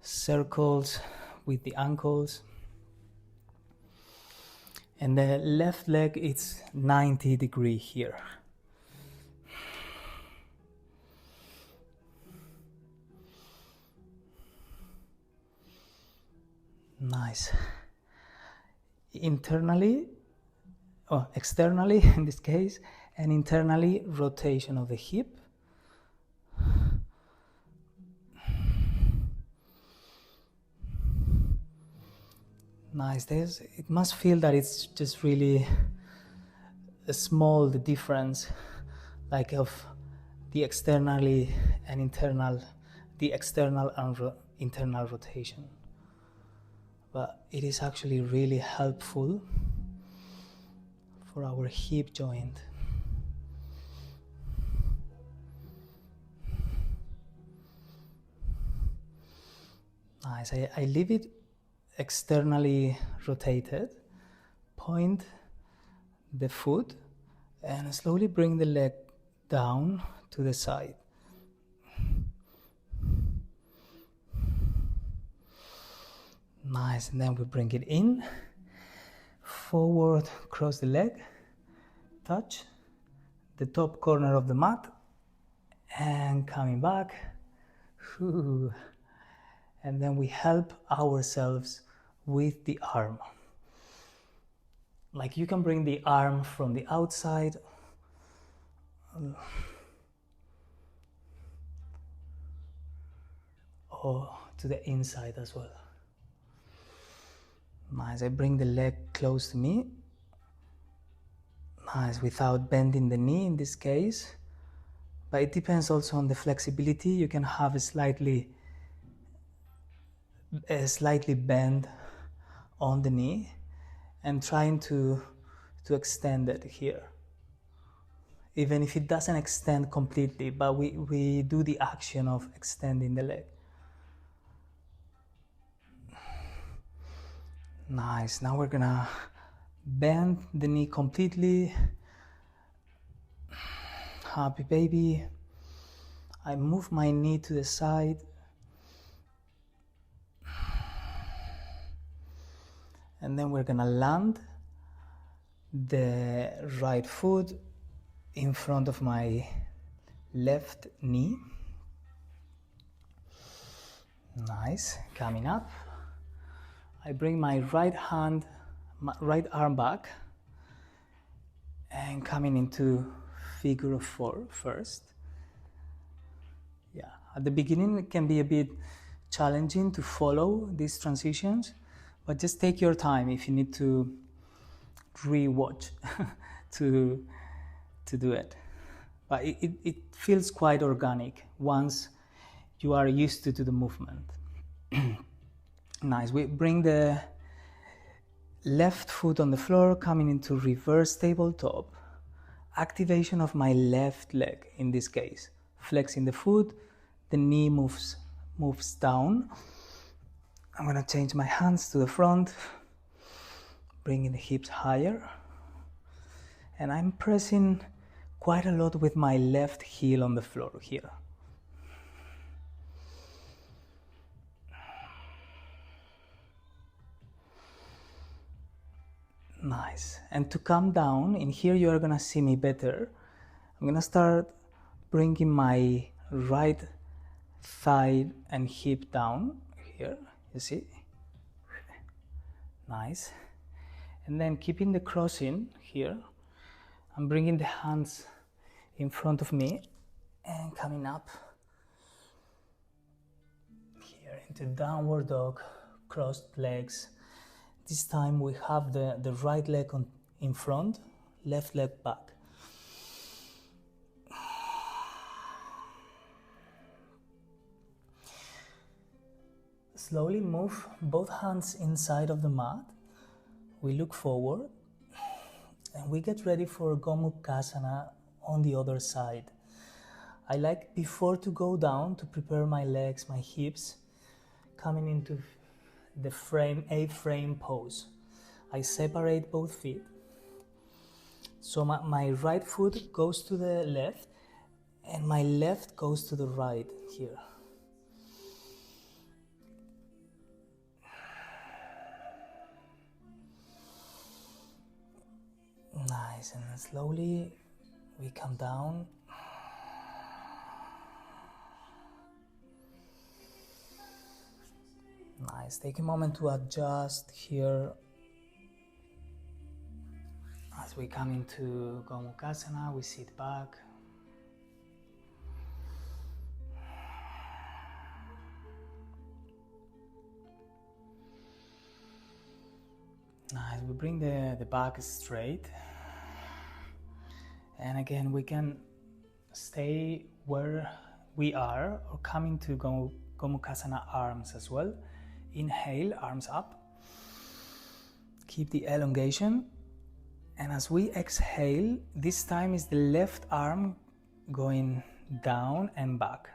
Circles with the ankles. And the left leg is 90 degrees here. Nice. Externally in this case, and internally rotation of the hip. Nice. It must feel that it's just really small the difference, like of the externally and internal, the external and internal rotation. But it is actually really helpful for our hip joint. Nice. I leave it externally rotated, point the foot, and slowly bring the leg down to the side. Nice, and then we bring it in, forward, cross the leg, touch the top corner of the mat, and coming back. Whew. And then we help ourselves with the arm. Like you can bring the arm from the outside or to the inside as well. Nice, I bring the leg close to me. Nice, without bending the knee in this case. But it depends also on the flexibility. You can have a slightly bend on the knee and trying to extend it here. Even if it doesn't extend completely, but we do the action of extending the leg. Nice, now we're gonna bend the knee completely. Happy baby. I move my knee to the side. And then we're gonna land the right foot in front of my left knee. Nice, coming up. I bring my right arm back and coming into figure of 4 first. Yeah, at the beginning it can be a bit challenging to follow these transitions, but just take your time if you need to re-watch to do it. But it feels quite organic once you are used to the movement. Nice, we bring the left foot on the floor, coming into reverse tabletop. Activation of my left leg in this case. Flexing the foot, the knee moves down. I'm gonna change my hands to the front, bringing the hips higher. And I'm pressing quite a lot with my left heel on the floor here. Nice. And to come down, in here you are gonna see me better. I'm gonna start bringing my right thigh and hip down here, you see? Nice. And then keeping the crossing here, I'm bringing the hands in front of me and coming up here into downward dog, crossed legs. This time we have the right leg in front, left leg back. Slowly move both hands inside of the mat. We look forward and we get ready for Gomukhasana on the other side. I like before to go down to prepare my legs, my hips, coming into the A-frame pose. I separate both feet. So my right foot goes to the left and my left goes to the right here. Nice, and then slowly we come down. Nice, take a moment to adjust here as we come into Gomukhasana. We sit back. Nice, we bring the back straight. And again, we can stay where we are or come into Gomukhasana arms as well. Inhale, arms up. Keep the elongation. And as we exhale, this time is the left arm going down and back.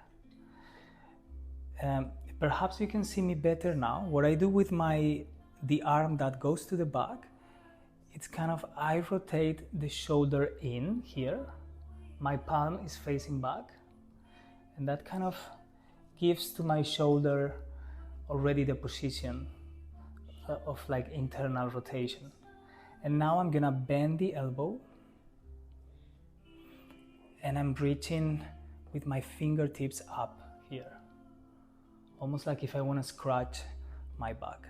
Perhaps you can see me better now. What I do with the arm that goes to the back, it's kind of, I rotate the shoulder in here. My palm is facing back. And that kind of gives to my shoulder already the position of like internal rotation. And now I'm gonna bend the elbow and I'm reaching with my fingertips up here. Almost like if I wanna scratch my back.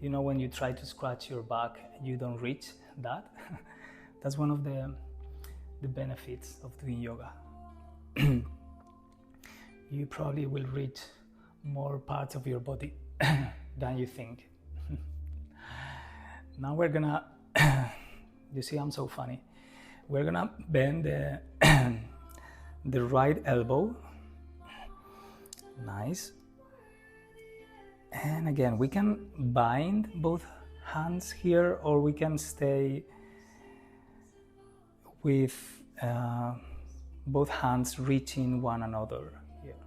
You know when you try to scratch your back and you don't reach that? That's one of the benefits of doing yoga. You probably will reach more parts of your body than you think. Now we're gonna, you see I'm so funny. We're gonna bend the right elbow. Nice. And again, we can bind both hands here, or we can stay with both hands reaching one another here.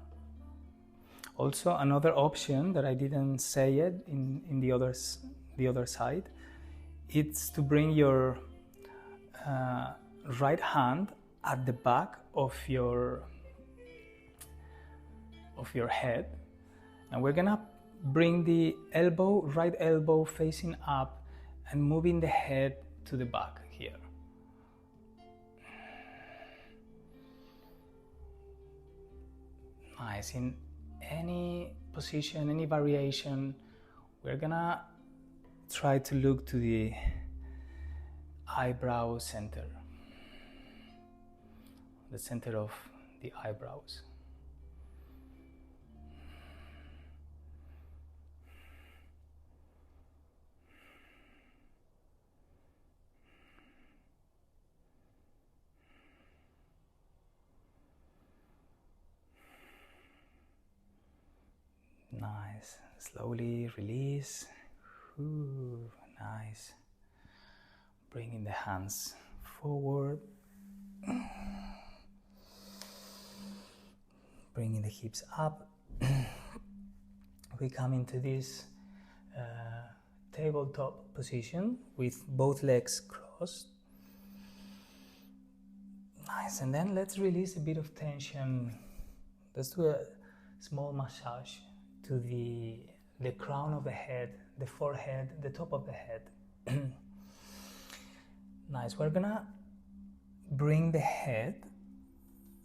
Also, another option that I didn't say yet in the other side, it's to bring your right hand at the back of your head, and we're gonna bring the right elbow facing up and moving the head to the back here. Nice. In any position, any variation, we're gonna try to look to the eyebrow center, the center of the eyebrows. Nice. Slowly release. Ooh, nice. Bringing the hands forward. Bringing the hips up. We come into this tabletop position with both legs crossed. Nice. And then let's release a bit of tension. Let's do a small massage to the crown of the head, the forehead, the top of the head. Nice. We're gonna bring the head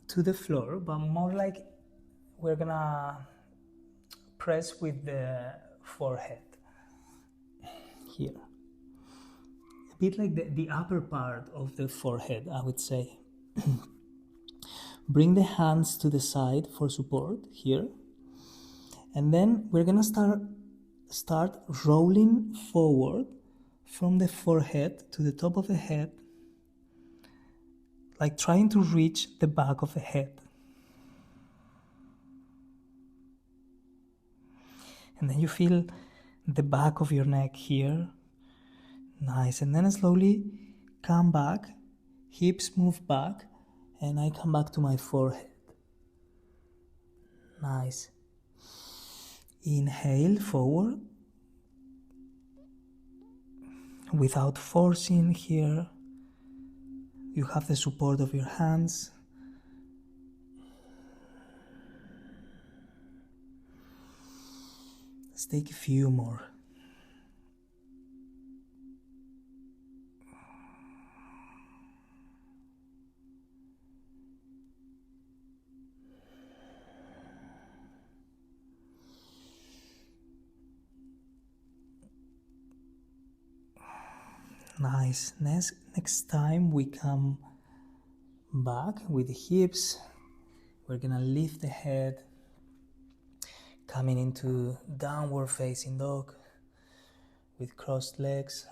to the floor, but more like we're gonna press with the forehead here. A bit like the upper part of the forehead, I would say. Bring the hands to the side for support here. And then we're gonna start rolling forward from the forehead to the top of the head, like trying to reach the back of the head. And then you feel the back of your neck here. Nice. And then slowly come back, hips move back, and I come back to my forehead. Nice. Inhale forward without forcing here. You have the support of your hands. Let's take a few more. Nice. Next time we come back with the hips, we're gonna lift the head, coming into downward facing dog with crossed legs.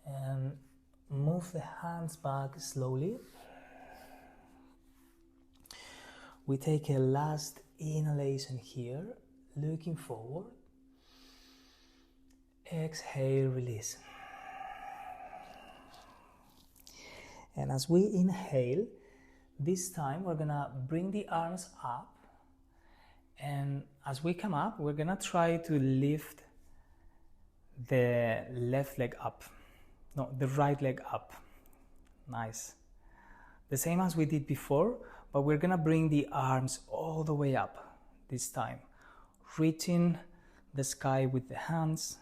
And Move the hands back slowly. We take a last inhalation here, looking forward. Exhale, release. And as we inhale, this time we're gonna bring the arms up, and as we come up, we're gonna try to lift the left leg up. No, the right leg up. Nice. The same as we did before, but we're gonna bring the arms all the way up this time, reaching the sky with the hands.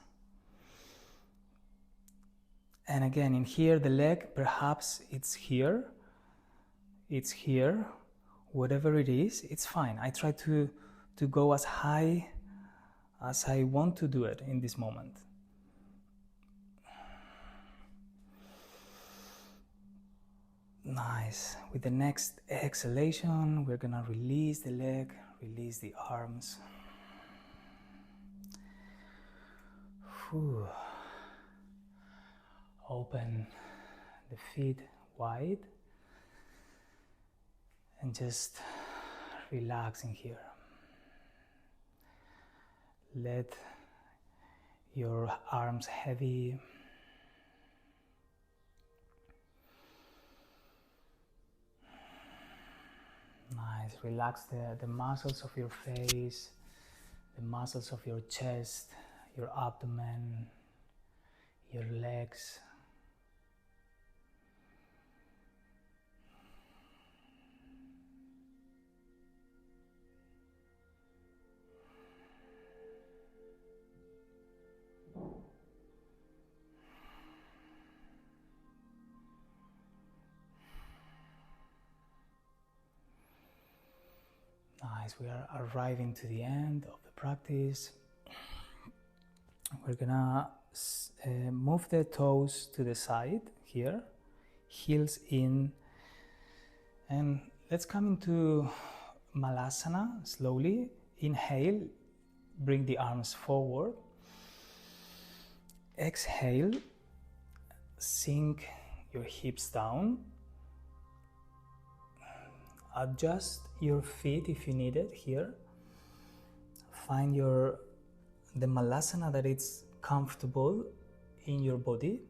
And again, in here, the leg, perhaps it's here, whatever it is, it's fine. I try to go as high as I want to do it in this moment. Nice. With the next exhalation, we're gonna release the leg, release the arms. Whew. Open the feet wide and just relax in here. Let your arms heavy. Nice. Relax the muscles of your face, the muscles of your chest, your abdomen, your legs. Nice, we are arriving to the end of the practice. We're gonna move the toes to the side here, heels in, and let's come into Malasana slowly. Inhale, bring the arms forward. Exhale, sink your hips down. Adjust your feet if you need it here. Find the Malasana that it's comfortable in your body.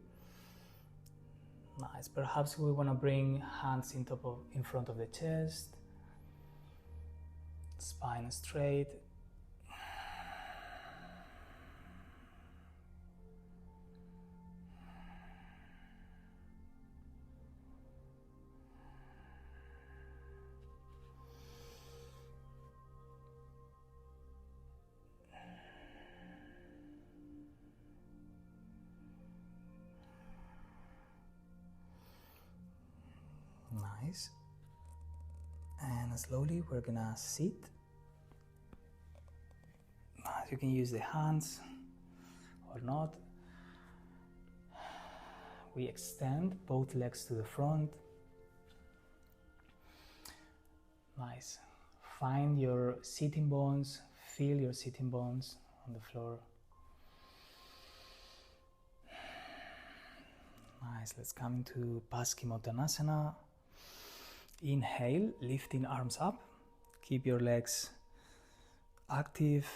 Nice. Perhaps we want to bring hands in front of the chest, spine straight. Nice. And slowly we're gonna sit. You can use the hands or not. We extend both legs to the front. Nice. Find your sitting bones, feel your sitting bones on the floor. Nice. Let's come into Paschimottanasana. Inhale, lifting arms up. Keep your legs active.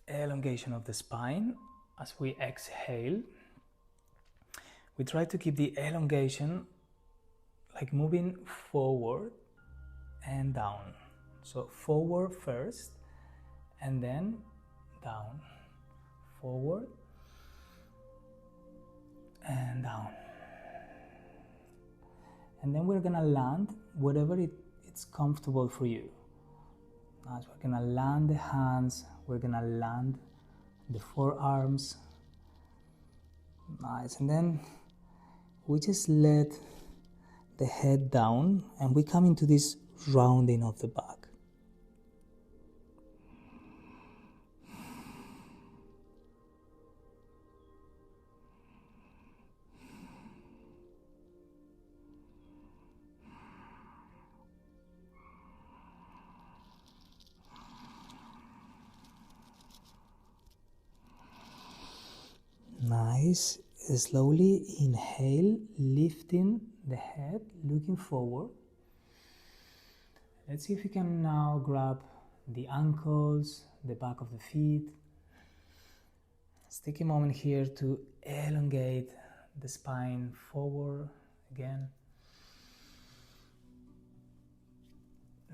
Elongation of the spine. As we exhale, we try to keep the elongation like moving forward and down. So forward first and then down. Forward and down. And then we're gonna land whatever it's comfortable for you. Nice. We're gonna land the hands, we're gonna land the forearms. Nice. And then we just let the head down and we come into this rounding of the back. Nice. slowly inhale, lifting the head, looking forward. Let's see if you can now grab the ankles, the back of the feet. Let's take a moment here to elongate the spine forward again.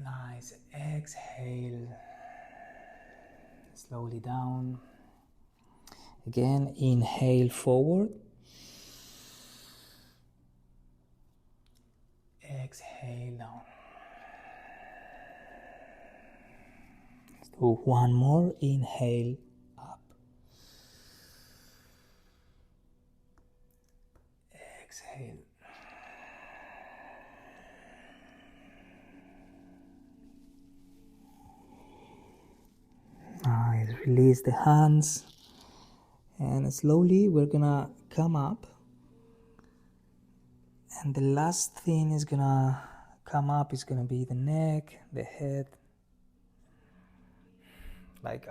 Nice. Exhale. Slowly down. Again, inhale forward. Exhale down. Let's do one more. Inhale up. Exhale. Nice. Release the hands. And slowly we're gonna come up. And the last thing is gonna come up is gonna be the neck, the head. Like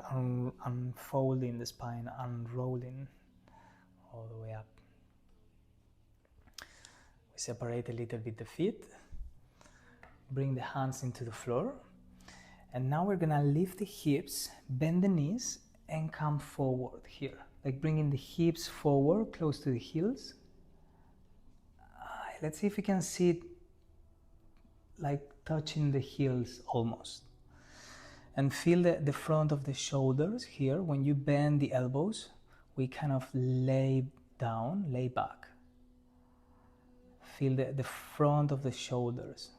unfolding the spine, unrolling all the way up. We separate a little bit the feet. Bring the hands into the floor. And now we're gonna lift the hips, bend the knees, and come forward here. Like bringing the hips forward, close to the heels. Let's see if we can sit like touching the heels almost. And feel the front of the shoulders here. When you bend the elbows, we kind of lay down, lay back. Feel the front of the shoulders.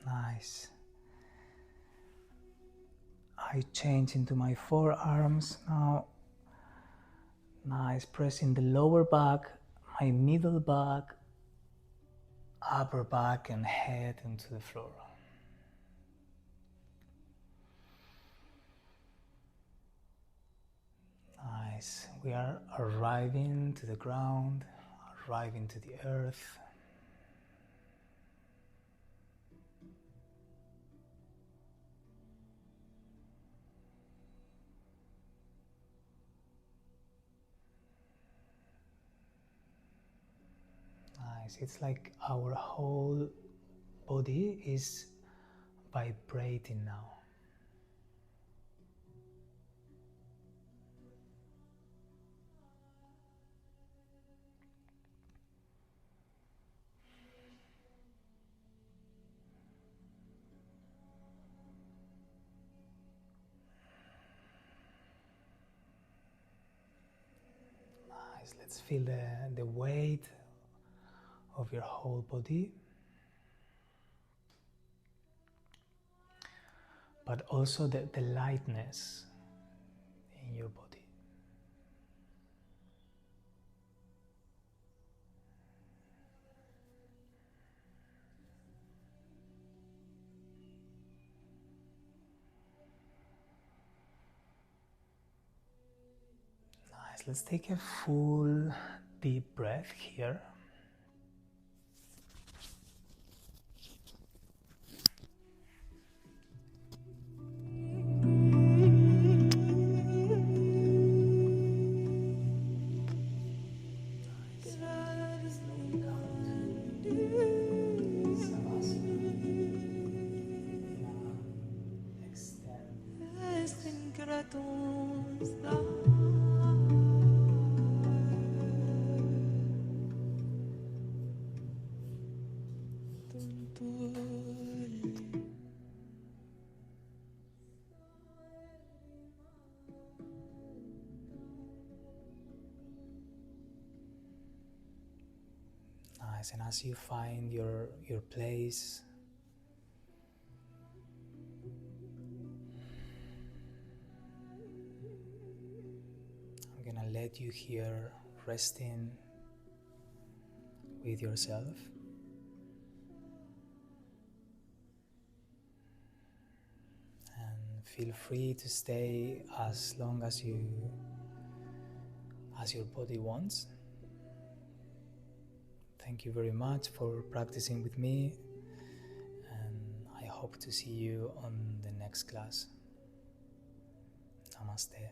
Nice. I change into my forearms now. Nice. Pressing the lower back, my middle back, upper back, and head into the floor. Nice. We are arriving to the ground, arriving to the earth. It's like our whole body is vibrating now. Nice. Let's feel the weight of your whole body, but also the lightness in your body. Nice. Let's take a full deep breath here. Nice. And as you find your place, I'm gonna let you here resting with yourself. And feel free to stay as long as your body wants. thank you very much for practicing with me, and I hope to see you on the next class. Namaste.